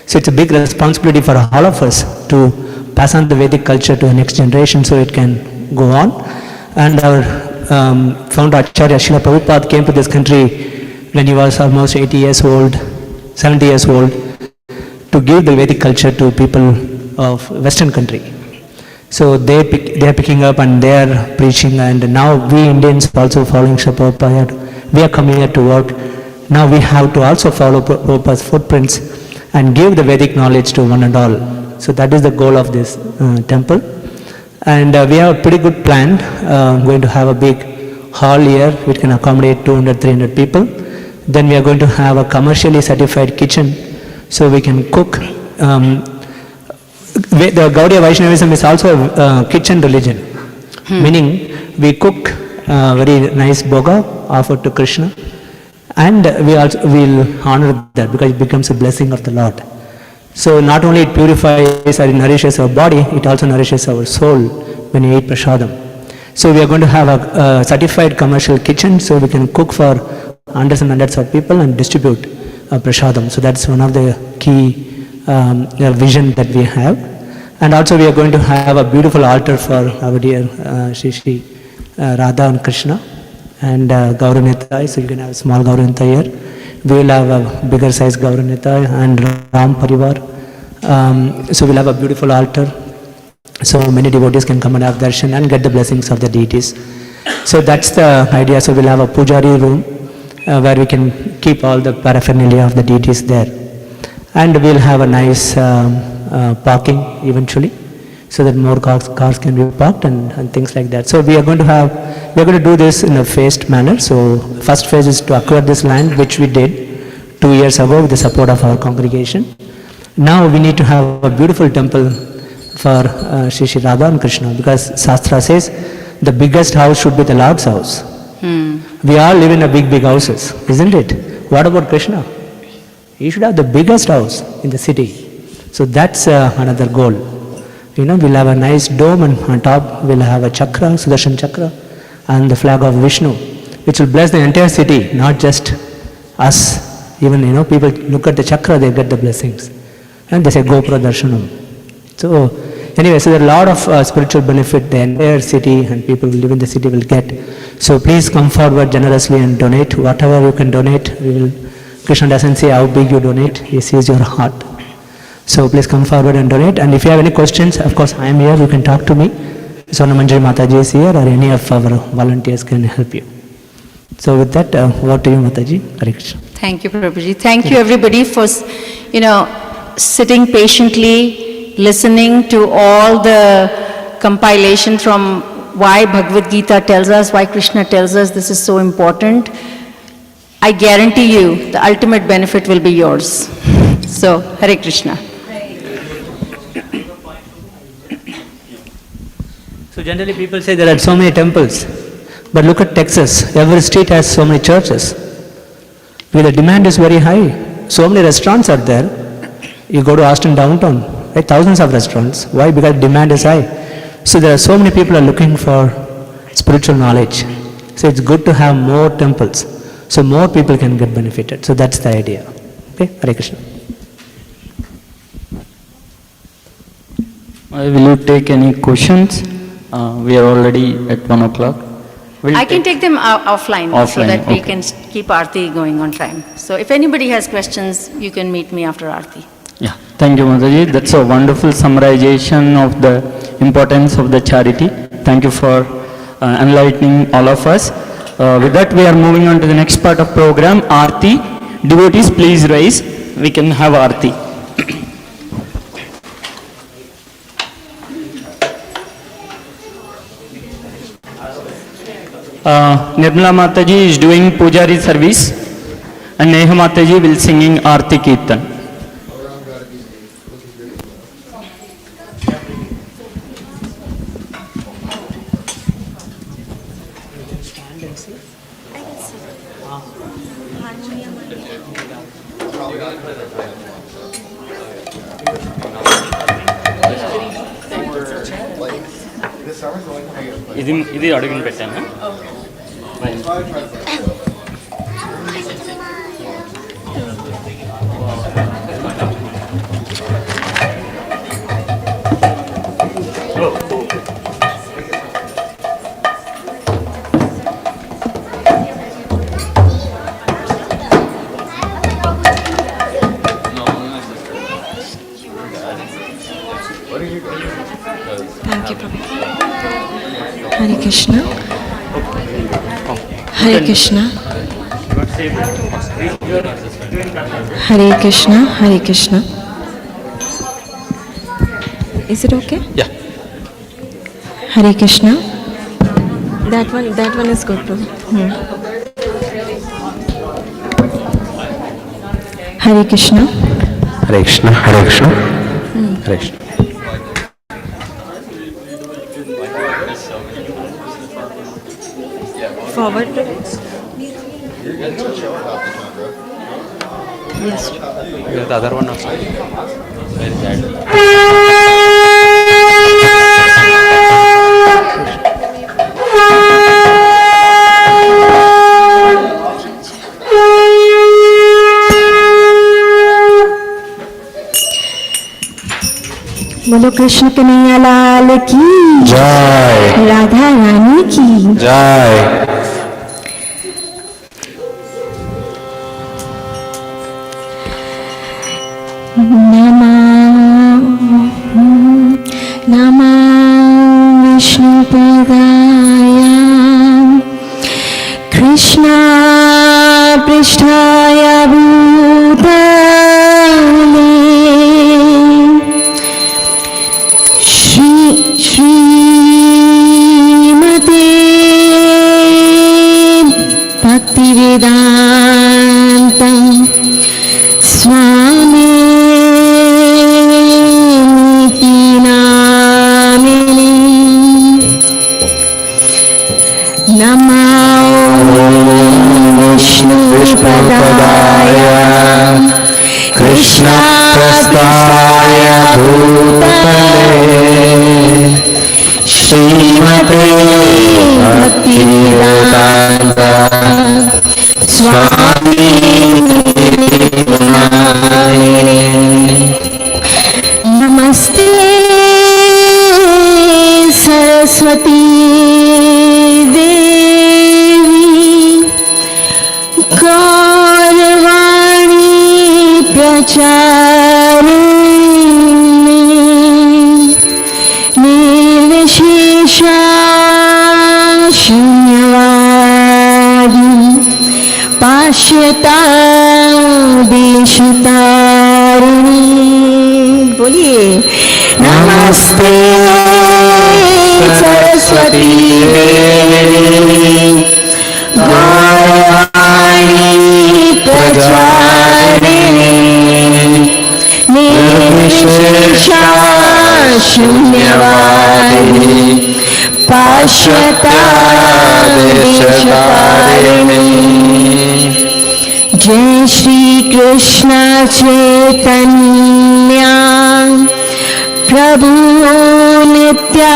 So it's a big responsibility for all of us to pass on the Vedic culture to the next generation so it can go on. And our founder Acharya Srila Prabhupada came to this country when he was almost 80 years old, 70 years old, to give the Vedic culture to people of Western country. So they are picking up and they are preaching, and now we Indians also following Srila Prabhupada. We are coming here to work. Now we have to also follow Prabhupada's footprints and give the Vedic knowledge to one and all. So that is the goal of this temple. And we have a pretty good plan. Going to have a big hall here which can accommodate 200, 300 people. Then we are going to have a commercially certified kitchen so we can cook. The Gaudiya Vaishnavism is also a kitchen religion, meaning we cook very nice bhoga offered to Krishna. And we also will honor that because it becomes a blessing of the Lord. So not only it purifies or it nourishes our body, it also nourishes our soul when you eat prasadam. So we are going to have a certified commercial kitchen so we can cook for hundreds and hundreds of people and distribute prasadam. So that's one of the key vision that we have. And also we are going to have a beautiful altar for our dear Shri Radha and Krishna. And Gauranita, so you can have a small Gauranita here. We will have a bigger size Gauranita and Ram Parivar. So we'll have a beautiful altar. So many devotees can come and have darshan and get the blessings of the deities. So that's the idea. So we'll have a pujari room where we can keep all the paraphernalia of the deities there. And we'll have a nice parking eventually, so that more cars can be parked and things like that. So we are going to do this in a phased manner. So first phase is to acquire this land, which we did, 2 years ago with the support of our congregation. Now we need to have a beautiful temple for Shri Radha and Krishna, because Shastra says the biggest house should be the Lord's house. We all live in a big houses, isn't it? What about Krishna? He should have the biggest house in the city. So that's another goal. We'll have a nice dome, and on top we'll have a chakra, Sudarshan chakra, and the flag of Vishnu, which will bless the entire city, not just us. Even, people look at the chakra, they get the blessings. And they say, Gopura Darshanam. So, anyway, so there are a lot of spiritual benefit the entire city and people who live in the city will get. So please come forward generously and donate. Whatever you can donate, Krishna doesn't say how big you donate, he sees your heart. So please come forward and donate. And if you have any questions, of course I am here, you can talk to me. Swarna Manjari Mataji is here, or any of our volunteers can help you. So with that, over to you, Mataji. Hare Krishna. Thank you, Prabhuji. Thank you, everybody, for, sitting patiently, listening to all the compilation from why Bhagavad Gita tells us, why Krishna tells us this is so important. I guarantee you, the ultimate benefit will be yours. So, Hare Krishna. So generally people say there are so many temples, but look at Texas, every street has so many churches. Because the demand is very high. So many restaurants are there. You go to Austin downtown, right? Thousands of restaurants. Why? Because demand is high. So there are so many people are looking for spiritual knowledge. So it's good to have more temples, so more people can get benefited. So that's the idea. Okay, Hare Krishna. Will you take any questions? We are already at 1 o'clock. I can take them offline so Offline, that we okay. can keep Arati going on time. So if anybody has questions, you can meet me after Arati. Yeah, thank you, Mataji. That's a wonderful summarization of the importance of the charity. Thank you for enlightening all of us. With that, we are moving on to the next part of program, Arati. Devotees, please rise. We can have Arati. Nirmala Mataji is doing Pujari service, and Neha Mataji will singing Arati Kirtan. ఇది అడుగుని పెట్టాను. Thank you, Prabhu. Hare Krishna. Hare Krishna. Hare Krishna. Hare Krishna. Is it okay? Yeah. Hare Krishna. That one is good, Prabhu. Hare Krishna. Hare Krishna. Hare Krishna. Hare Krishna. Forward, Prabhu. Yes. The other one also. बोलो कृष्ण कन्हैया लाल की Jai. Radha Rani की Jai. नमो विष्णुपदाय कृष्णा पृष्ठाय भूतले श्रीमते Bhaktivedanta Swami Niti Namo Vishnu Padaya Krishna Prastaya Bhutale Srimate Bhaktivedanta Swami Namaste Saraswati Gaurvani Pracharini Nirvishesha Shunyavadi Pashyata Vishutarini बोलिए नमस्ते सरस्वती गौरवाणी प्रचारिणी निर्विशेषा शून्यवादी पाश्यता देशतारिणी जय श्री कृष्ण चैतन्य प्रभु नित्यानंद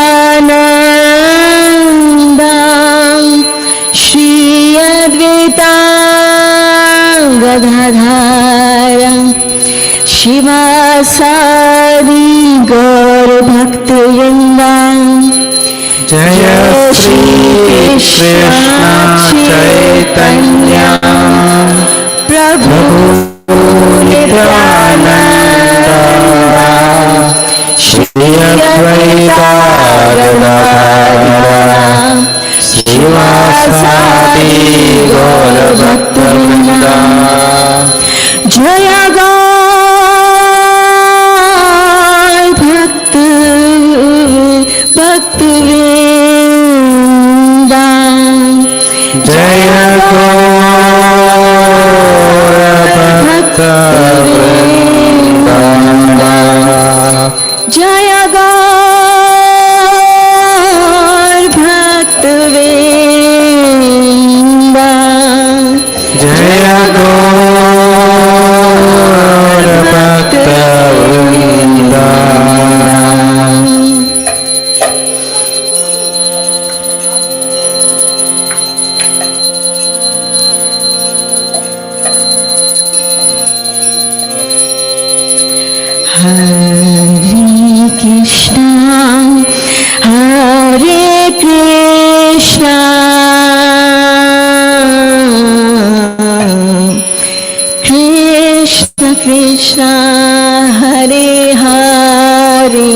श्री अद्वैता गदाधर शिवासादि गौर भक्तवृंद जय श्री कृष्ण चैतन्य प्रभु नित्यानंद श्री अद्वैता गदाधर शिवासादि गौर भक्तवृंद जय गौर भक्त भक्तवृंद जय गौर भक्तवृंद जय गौर भक्तवृंद जय गौर भक्तवृंद Hare Krishna Hare Krishna Krishna Krishna Hare Hare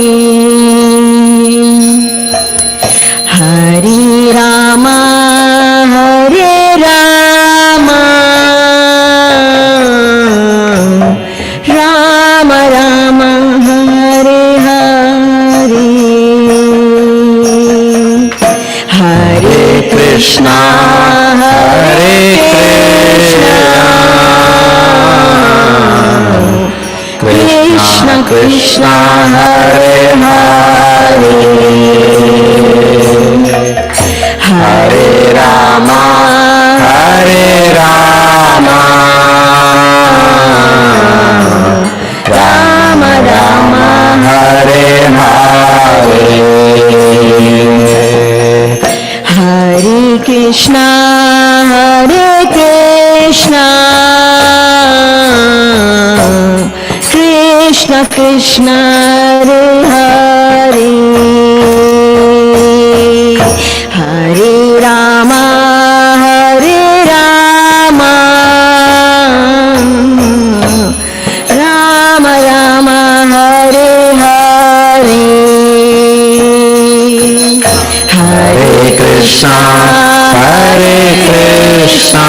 Hare Rama Hare Rama Rama Rama Hare Hare Hare Krishna Hare Krishna Krishna Krishna Hare Hare Hare Rama Hare Rama Rama Rama Hare Hare Hare Krishna Hare Krishna Krishna Krishna Hare Hare Hare Rama Hare Rama Rama Rama Hare Hare Hare Krishna Hare Krishna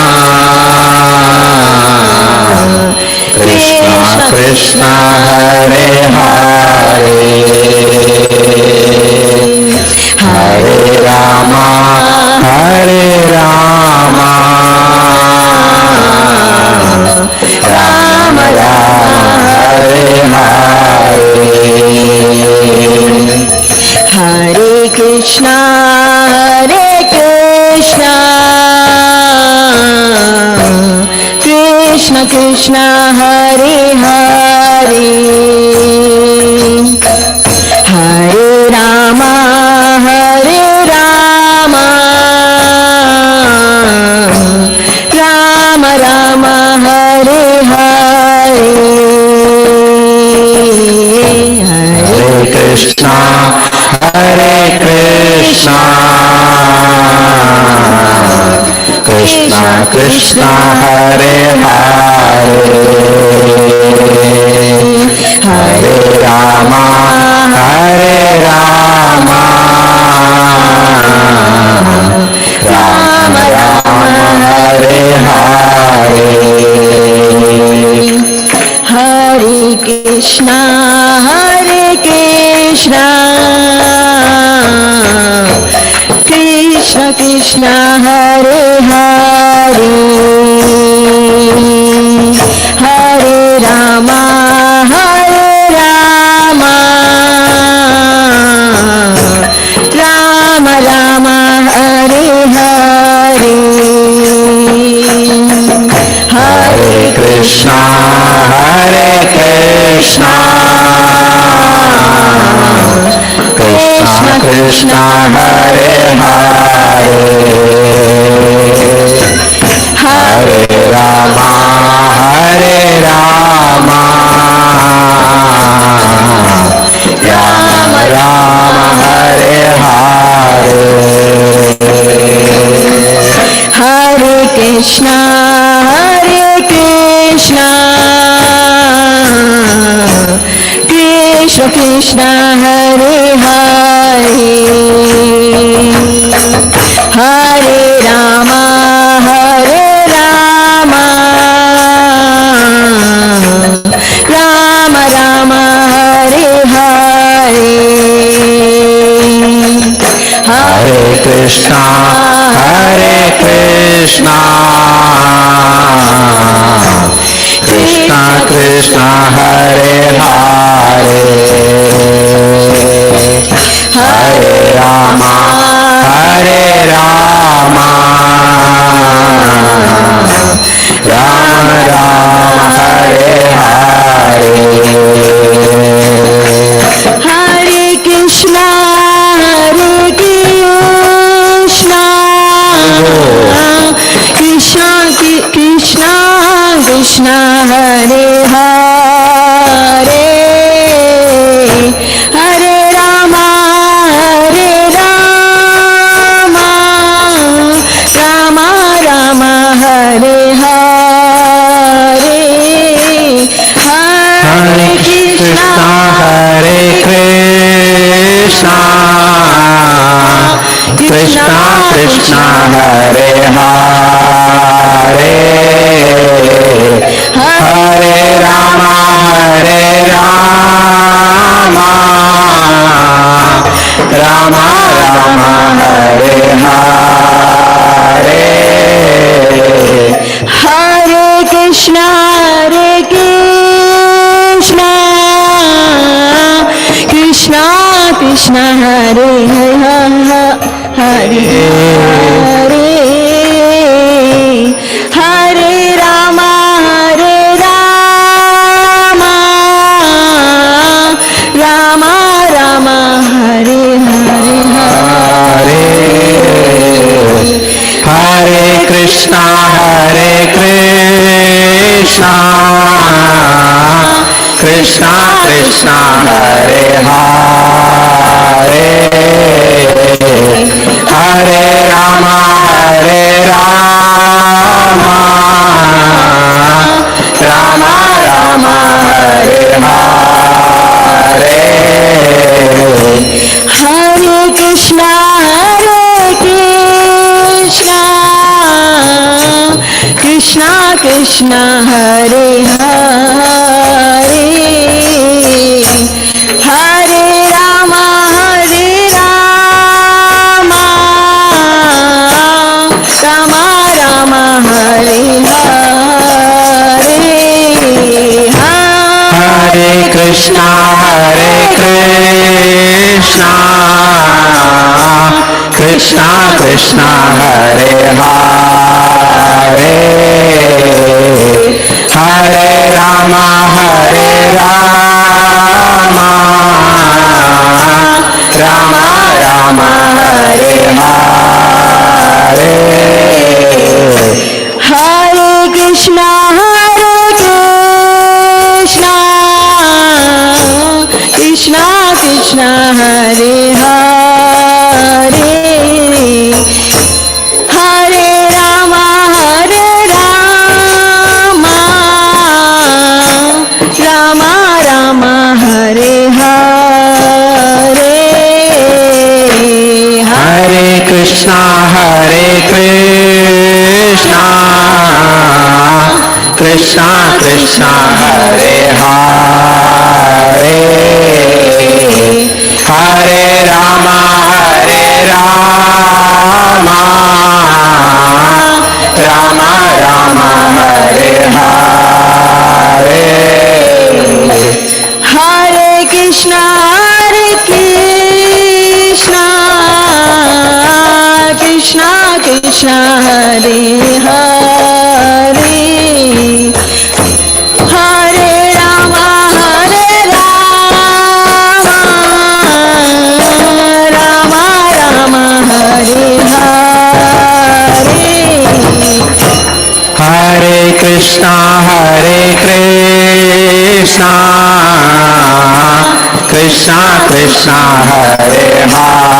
Krishna Krishna Hare Hare Hare Rama Hare Rama Rama Rama Krishna Hare Hare Hare Rama Hare Rama Rama Rama Hare Hare Hare Krishna, Hare Krishna, Krishna Krishna, Hare Hare, Hare Rama, Hare Rama, Rama Rama, Hare Hare. Hare Krishna, Hare Krishna, Krishna Krishna, Hare Hare, Hare Rama, Hare Rama, Rama Rama, Hare Hare, Hare Krishna, Hare Krishna, Krishna Krishna, Hare Hare, Hare Rama, Hare Rama, Rama Rama, Hare Hare. Hare Krishna, Hare Krishna, Krishna Krishna, Hare Hare, Hare Rama, Hare Rama, Rama Rama, Hare Hare, Hare Krishna, Hare Krishna, Krishna Krishna, Hare Hare, Hare Rama, Hare Rama, Rama Rama, Hare Hare. Hare Krishna, Hare Krishna, Krishna Krishna, Krishna Hare Hare, Hare Rama, Hare Rama, Rama Rama, Hare Hare, Hare Krishna, Hare Krishna, Krishna Krishna, Hare Hare, Hare Rama, Hare Rama, Rama Rama, Hare Hare. Hare Krishna, Hare Krishna, Krishna Krishna, Hare Hare, Hare Rama, Hare Rama, Rama Rama, Hare Hare. Hare Krishna, Hare Krishna, Krishna Krishna, Hare Hare, Hare Rama, Hare Rama, Rama Rama, Hare Hare. Hare Krishna, Hare Krishna, Krishna Krishna, Hare Hare, Hare Rama, Hare Rama, Rama Rama, Hare Hare, Hare Krishna, Hare Krishna, Krishna Krishna, Hare Hare, Hare Rama Hare Rama Rama Rama Hare Hare Hare Krishna Krishna Krishna Hare Hare Hare Rama Rama Rama Hare Hare Hare Krishna Krishna Krishna Hare Hare Hare Rama Rama Rama Hare Hare Hare Krishna Krishna Krishna Hare Hare Hare Rama Rama Rama Hare Hare Hare Krishna Krishna Krishna Hare Hare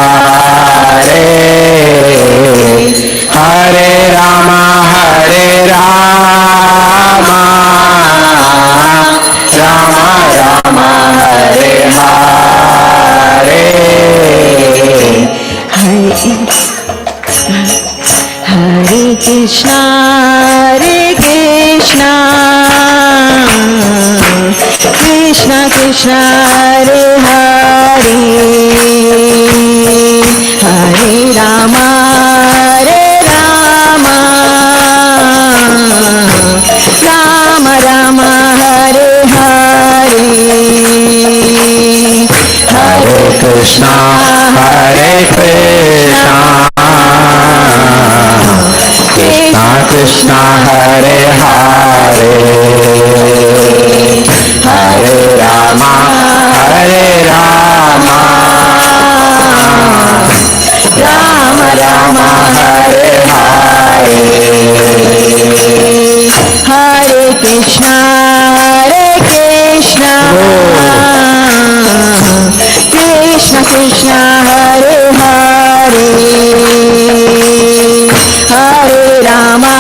Hare Rama Rama Rama Hare Hare Hare Krishna Krishna Krishna Hare Hare Hare Rama Rama Rama Hare Hare Hare Krishna Krishna Krishna Hare Hare Hare Rama Rama Rama Hare Hare Hare Krishna Krishna Krishna Hare Hare Hare Rama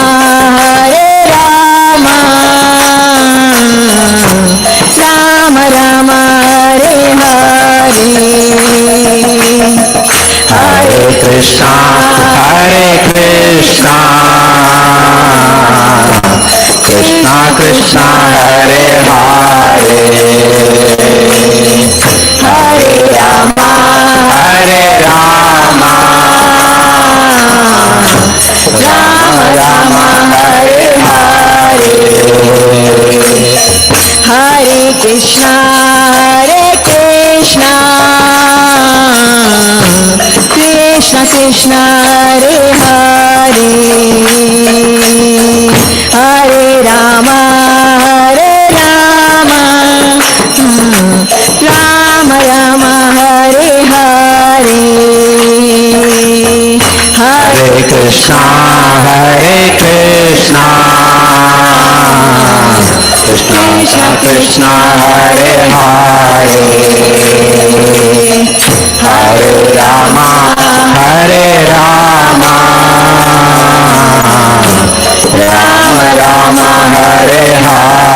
Rama Rama Hare Hare Hare Krishna Krishna Krishna Hare Hare Hare Rama Rama Hare Hare Hare Krishna Krishna Krishna Hare Hare Hare Rama Rama Rama Hare Hare Hare Krishna Krishna Krishna Hare Hare Hare Rama Rama Rama Hare Hare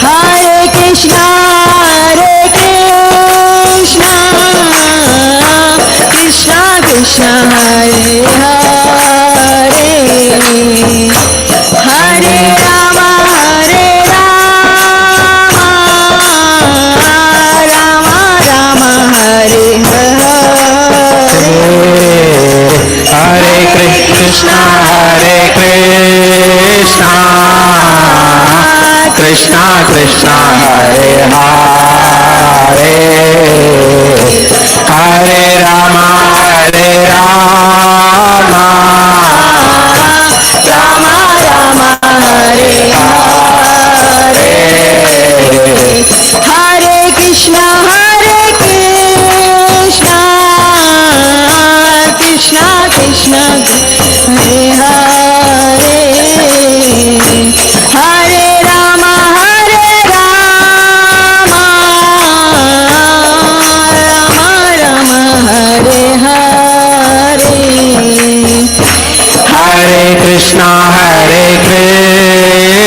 Hare Krishna Krishna Krishna Hare Hare Hare Rama Rama Rama Hare Hare Hare Krishna Krishna Krishna Hare Hare Hare Rama Rama Rama Hare Hare Krishna, Hare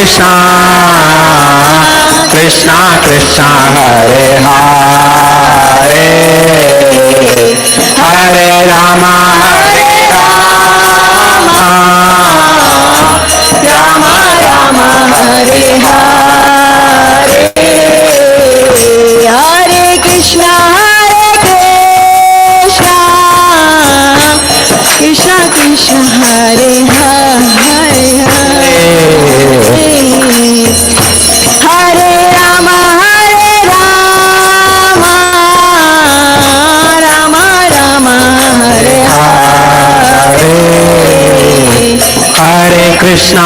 Krishna, Krishna Krishna, Hare Hare, Hare Rama, Hare Rama, Rama Rama, Hare Hare, Hare Krishna, Krishna Krishna, Hare Hare, Hare Rama, Rama Rama, Hare Hare. Hare Krishna,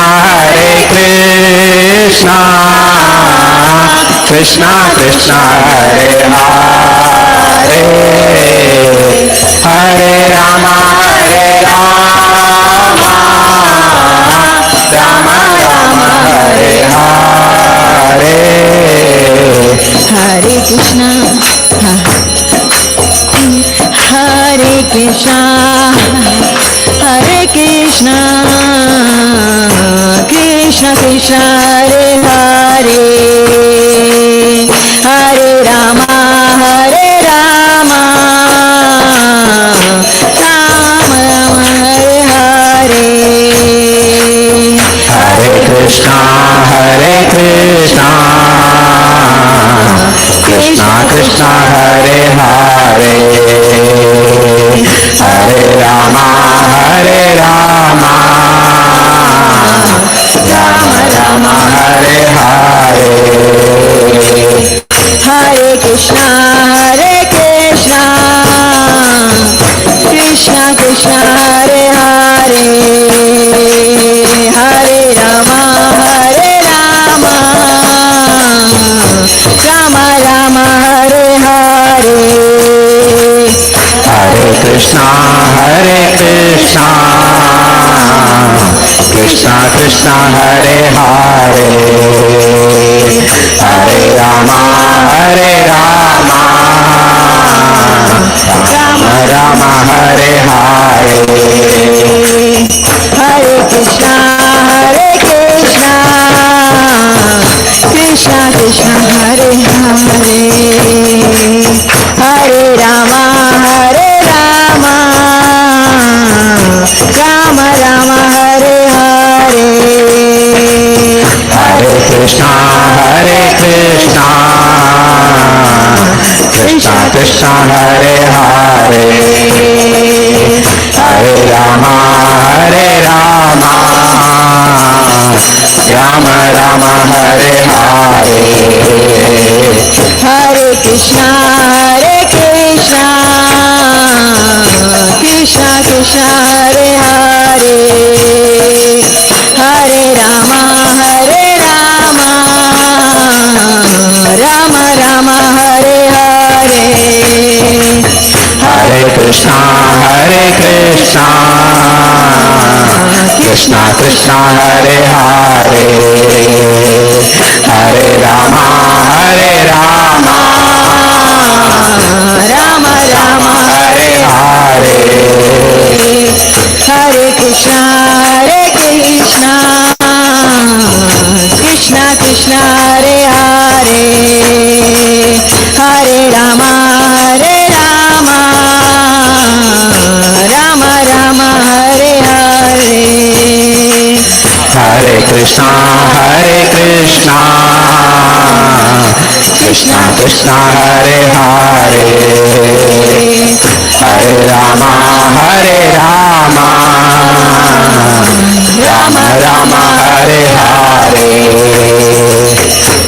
Krishna Krishna, Hare Hare, Hare Rama, Rama Rama, Hare Hare. Hare Krishna, Hare Krishna, Hare Krishna, Krishna Krishna, Hare Hare, Hare Rama, Rama Rama, Hare Hare. Hare Krishna, Krishna Krishna, Hare Hare, Hare Rama, Rama Rama, Hare Hare. Hare Krishna, Krishna Krishna, Hare Hare, Hare Rama, Rama Rama, Hare Hare. Hare Krishna, Krishna Krishna, Hare Hare, Hare Rama, Rama Rama, Hare Hare. Hare Krishna, Krishna Krishna, Hare Hare, Hare Rama, Rama Rama, Hare Hare. Hare Krishna, Krishna Krishna, Hare Hare, Hare Rama, Rama Rama, Hare Hare. Hare Krishna, Krishna Krishna, Hare Hare, Hare Rama, Rama Rama, Hare Hare. Hare Krishna, Krishna Krishna, Hare Hare, Hare Rama, Rama Rama, Hare Hare. Hare Krishna, Krishna Krishna, Hare Hare, Hare Rama, Rama Rama, Hare Hare. Hare Krishna, Krishna Krishna, Hare Hare, Hare Rama, Rama Rama, Hare Hare.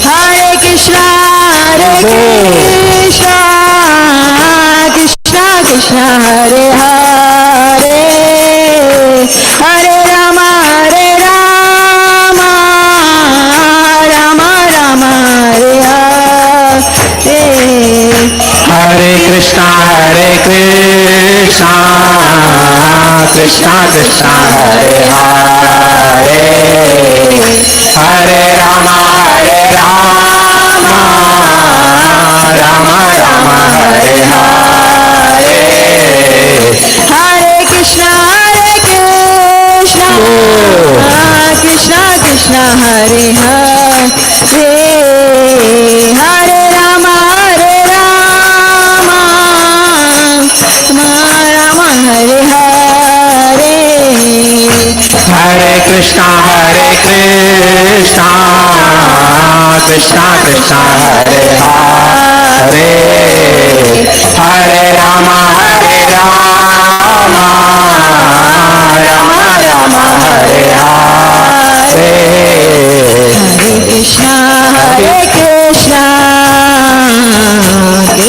Hare Krishna, Krishna Krishna, Hare Hare, Hare Rama, Rama Rama, Hare Hare. Hare Krishna, Krishna Krishna, Hare Hare, Hare Rama, Rama Rama, Hare Hare. Hare Krishna, Krishna Hare Hare Hare Rama Rama Hare Hare Hare Krishna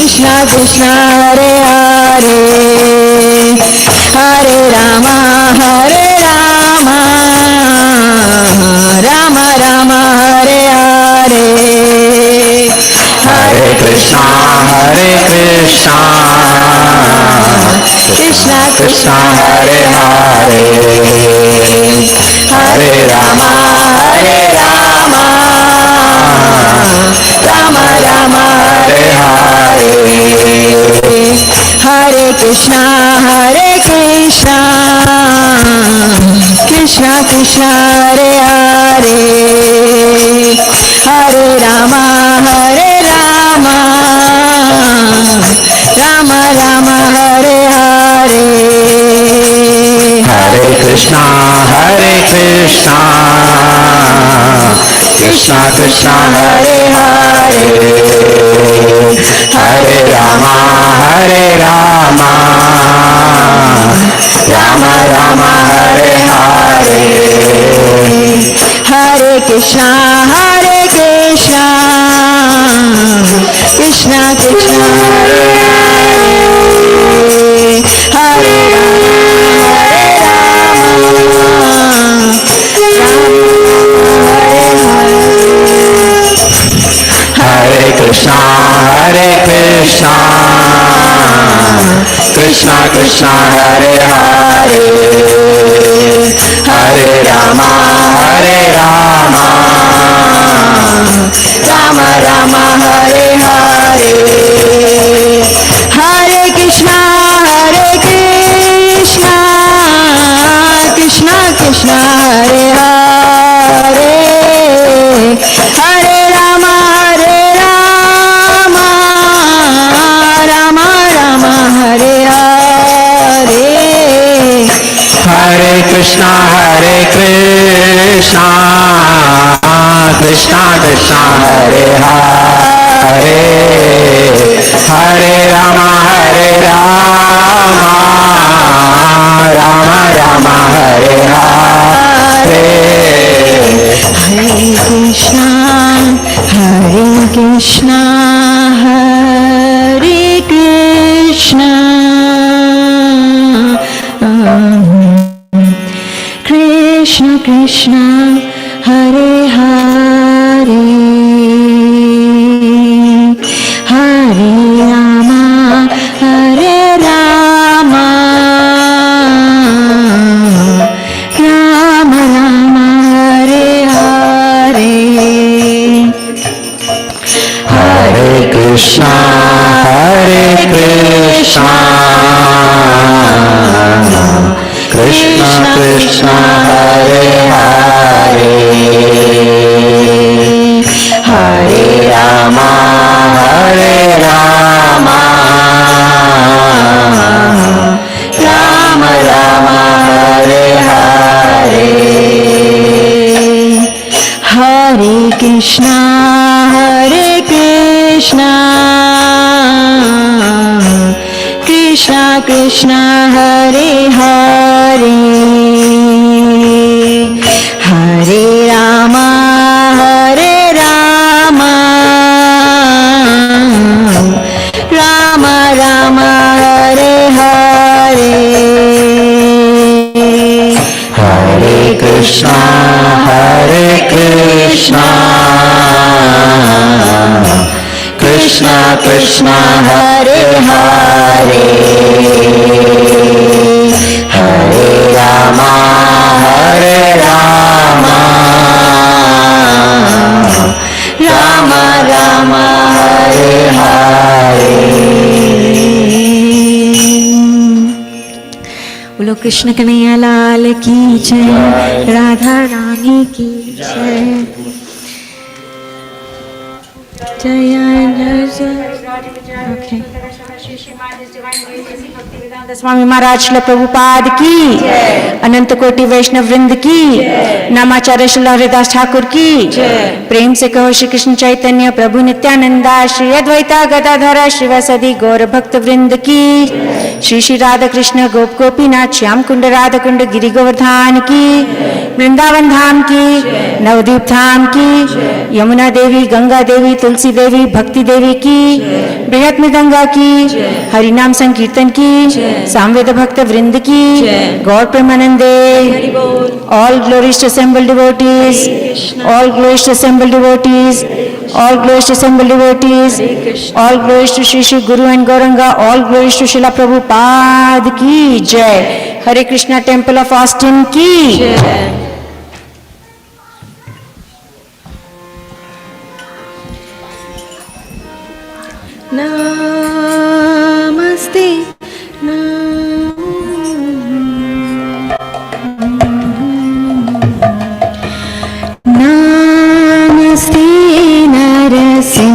Krishna Krishna Hare Hare Hare Rama Rama Rama Hare Hare Hare Krishna Krishna Krishna Hare Hare Hare Rama Rama Rama Hare Hare Hare Krishna Krishna Krishna Hare Hare Hare Rama Rama Rama Hare Hare Hare Krishna Krishna Krishna Hare Hare Hare Rama Rama Rama Hare Hare Hare Krishna Krishna Krishna Hare Hare Hare Rama Rama Rama Hare Hare Hare Krishna Krishna Krishna Hare Hare Hare Krishna Krishna Krishna Hare Hare Hare Rama Rama Rama Hare Hare Hare Krishna Krishna Krishna Hare Hare Hare Rama Rama Rama Hare Hare Hare Krishna Krishna Krishna Hare Hare Hare Rama Rama Rama Hare Hare Hare Krishna Hare Krishna Krishna Krishna Hare Hare Hare Rama Rama Rama Hare Hare Hare Krishna Krishna Krishna Hare Hare Hare Rama Rama Rama Hare Hare Hare Krishna Krishna Krishna Hare Hare Hare Rama Rama Rama Hare Hare Hare Krishna Krishna Krishna Hare Hare Hare Rama Rama Rama Hare Hare बोलो कृष्ण कन्हैया लाल की जय राधा रानी की जय। जय okay. Swami Maharaj Srila Prabhupada की, अनंत कोटि वैष्णव वृंद की, नामाचार्य श्रील हरिदास ठाकुर की, प्रेम से कहो श्री कृष्ण चैतन्य प्रभु नित्यानंदा, श्री अद्वैता गदाधर श्रीवासदि गौर भक्त वृंद की, श्री श्री राधा कृष्ण गोप गोपीनाथ श्याम कुंड राधा कुंड गिरि गोवर्धन की, वृंदावन धाम की, नवद्वीप धाम की, यमुना देवी, गंगा देवी, तुलसी देवी, भक्ति देवी की, बृहत मृदंगा की, हरिनाम संकीर्तन की, सामवेद भक्त वृंद की, गौर प्रेमानंदे, all glories to assembled devotees, all glories to assembled devotees, all glories to assembled devotees, all glories to Shri Shri Guru and Gauranga, all glories to Srila Prabhupada की जय। हरे कृष्णा टेम्पल ऑफ ऑस्टिन की नमस्ते नमस्ते नरसिंहाया,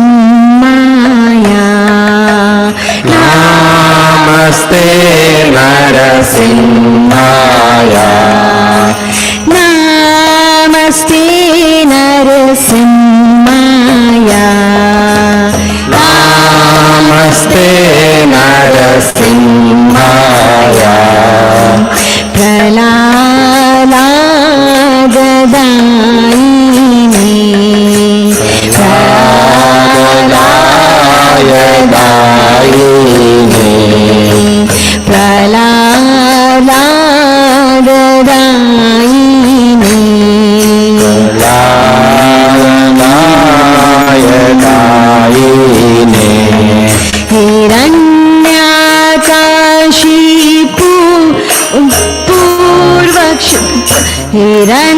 नमस्ते नरसिंहाय, नमस्ते नरसिंहाया, नमस्ते नरसिंहाय, प्रहलाददायिने, प्रहलाददायिने, प्रहलाददायिने, प्रहलाददायिने, हिरण्याकाशिपु पूर्वक्ष, हिरण्याकाशिपूर्वक्षः,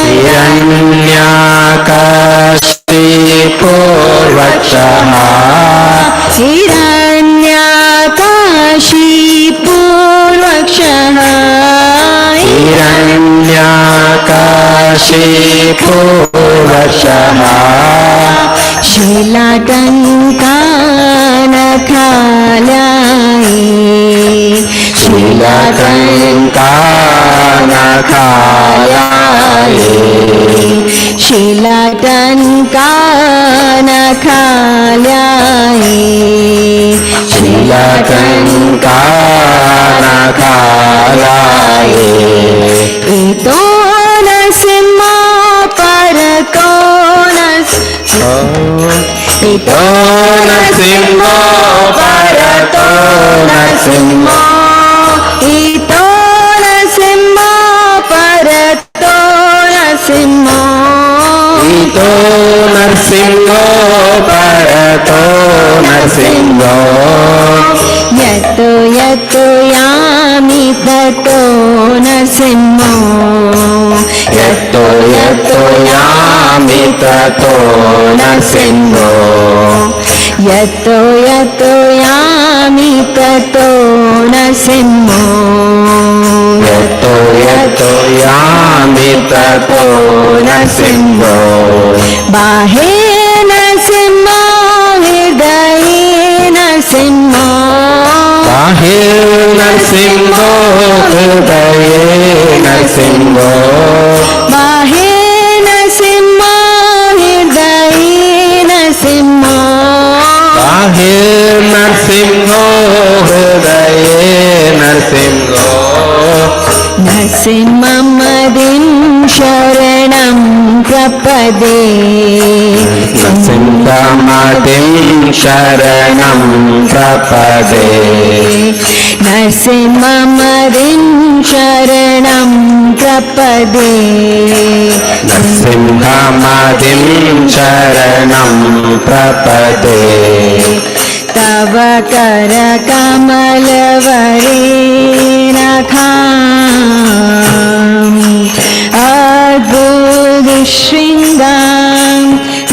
हिरण्याकाशिपूर्वक्षः, हिरण्याकाशिपूर्वक्षः, हिरण्याकाशिपूर्वक्षः, शिलाटङ्कानखालये, शिलाटङ्कानखालये, शिलाटङ्कानखालये, शिलाटङ्कानखालये, इतो नरसिंहो परतो इतो नरसिंहो परतो नरसिंहो, इतो नरसिंहो परतो नरसिंहो, इतो नरसिंहो परतो नरसिंहो, यतो यतो यामि ततो नरसिंहो, यतो यतो यामि ततो नरसिंहो, यतो यतो यामि ततो नरसिंहो, यतो यतो यामि ततो नरसिंहो, बाहे नरसिंहो, हृदये नरसिंहो, बाहिर्नरसिंहो, हृदये नरसिंहो, बाहे नरसिंहो, हृदये नरसिंहो, बाहिर्नरसिंहो, हृदये नरसिंहो, नरसिंहमदिं शरणं प्रपदे, नरसिंहमदिं शरणं प्रपदे, नरसिंहमदिं शरणं प्रपदे, नरसिंहमदिं शरणं प्रपदे, तव करकमलवरेण खामि, अद्भुतशृङ्गां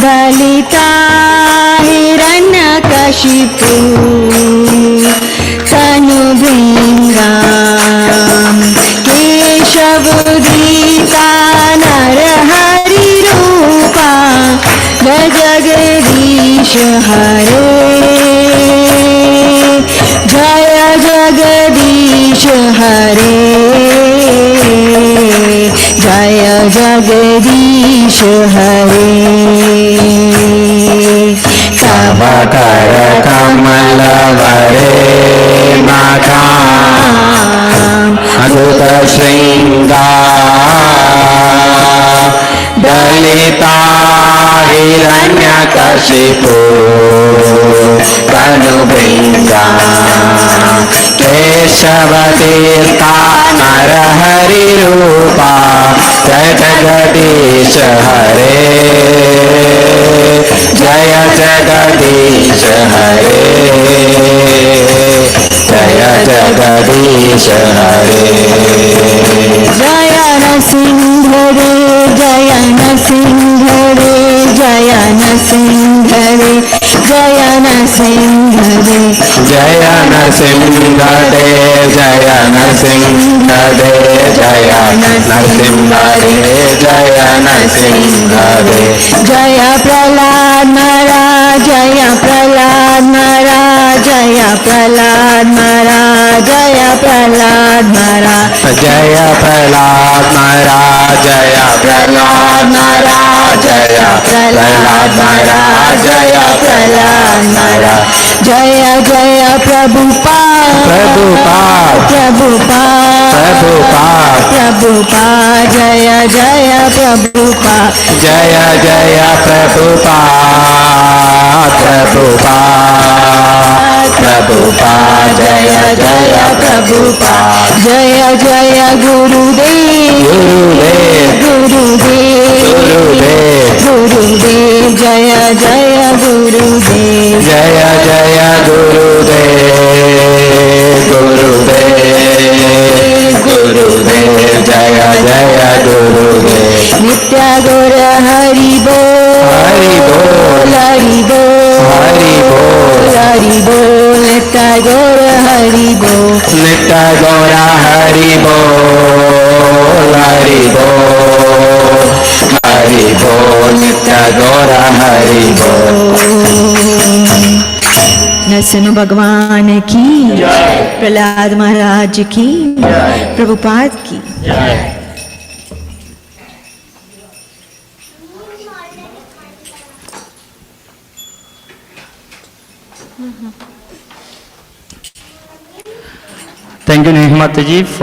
दलिता हिरण्यकशिपु तनुभृङ्गा, हरे जय जगदीश हरे तव कर कमल वरे नाथा अद्भुत श्रृंगार दलिता हिरण्यकशिपु तनुभृंगा केशव तीर्था नरहरि रूपा जय जगदीश हरे जय जगदीश हरे जय जगदीश हरे जय नरसिंह रे जय नरसिंह रे जय नरसिंह रे जय नरसिंह रे जय नरसिंह देव जय नरसिंह देव जय नरसिंह देव जय नरसिंह देव जय प्रहलाद महाराज जय प्रहलाद महाराज जय प्रहलाद महाराज जय प्रहलाद महाराज जय प्रहलाद महाराज जय प्रहलाद महाराज जय प्रहलाद महाराज जय प्रहलाद महाराज जय जय प्रभुपाद प्रभुपाद प्रभुपाद प्रभुपाद प्रभुपाद जय जय प्रभुपाद जय जय प्रभुपाद प्रभुपाद प्रभुपाद जय जय प्रभुपाद जय जय गुरुदेव गुरुदेव गुरुदेव गुरुदेव गुरुदेव जय जय गुरुदेव जय जय गुरुदेव गुरुदेव गुरुदेव जय जय गुरुदेव नित्य गौर हरि बोल हरि बोल हरि बोल हरि बोल हरि बोल नित्य गौर हरि बोल नित्य गौरा हरि बोल हरि बोल हरि बोल नित्य गौरा हरि बोल नरसिंह भगवान की प्रहलाद महाराज की प्रभुपाद की Thank you, Nehmataji, for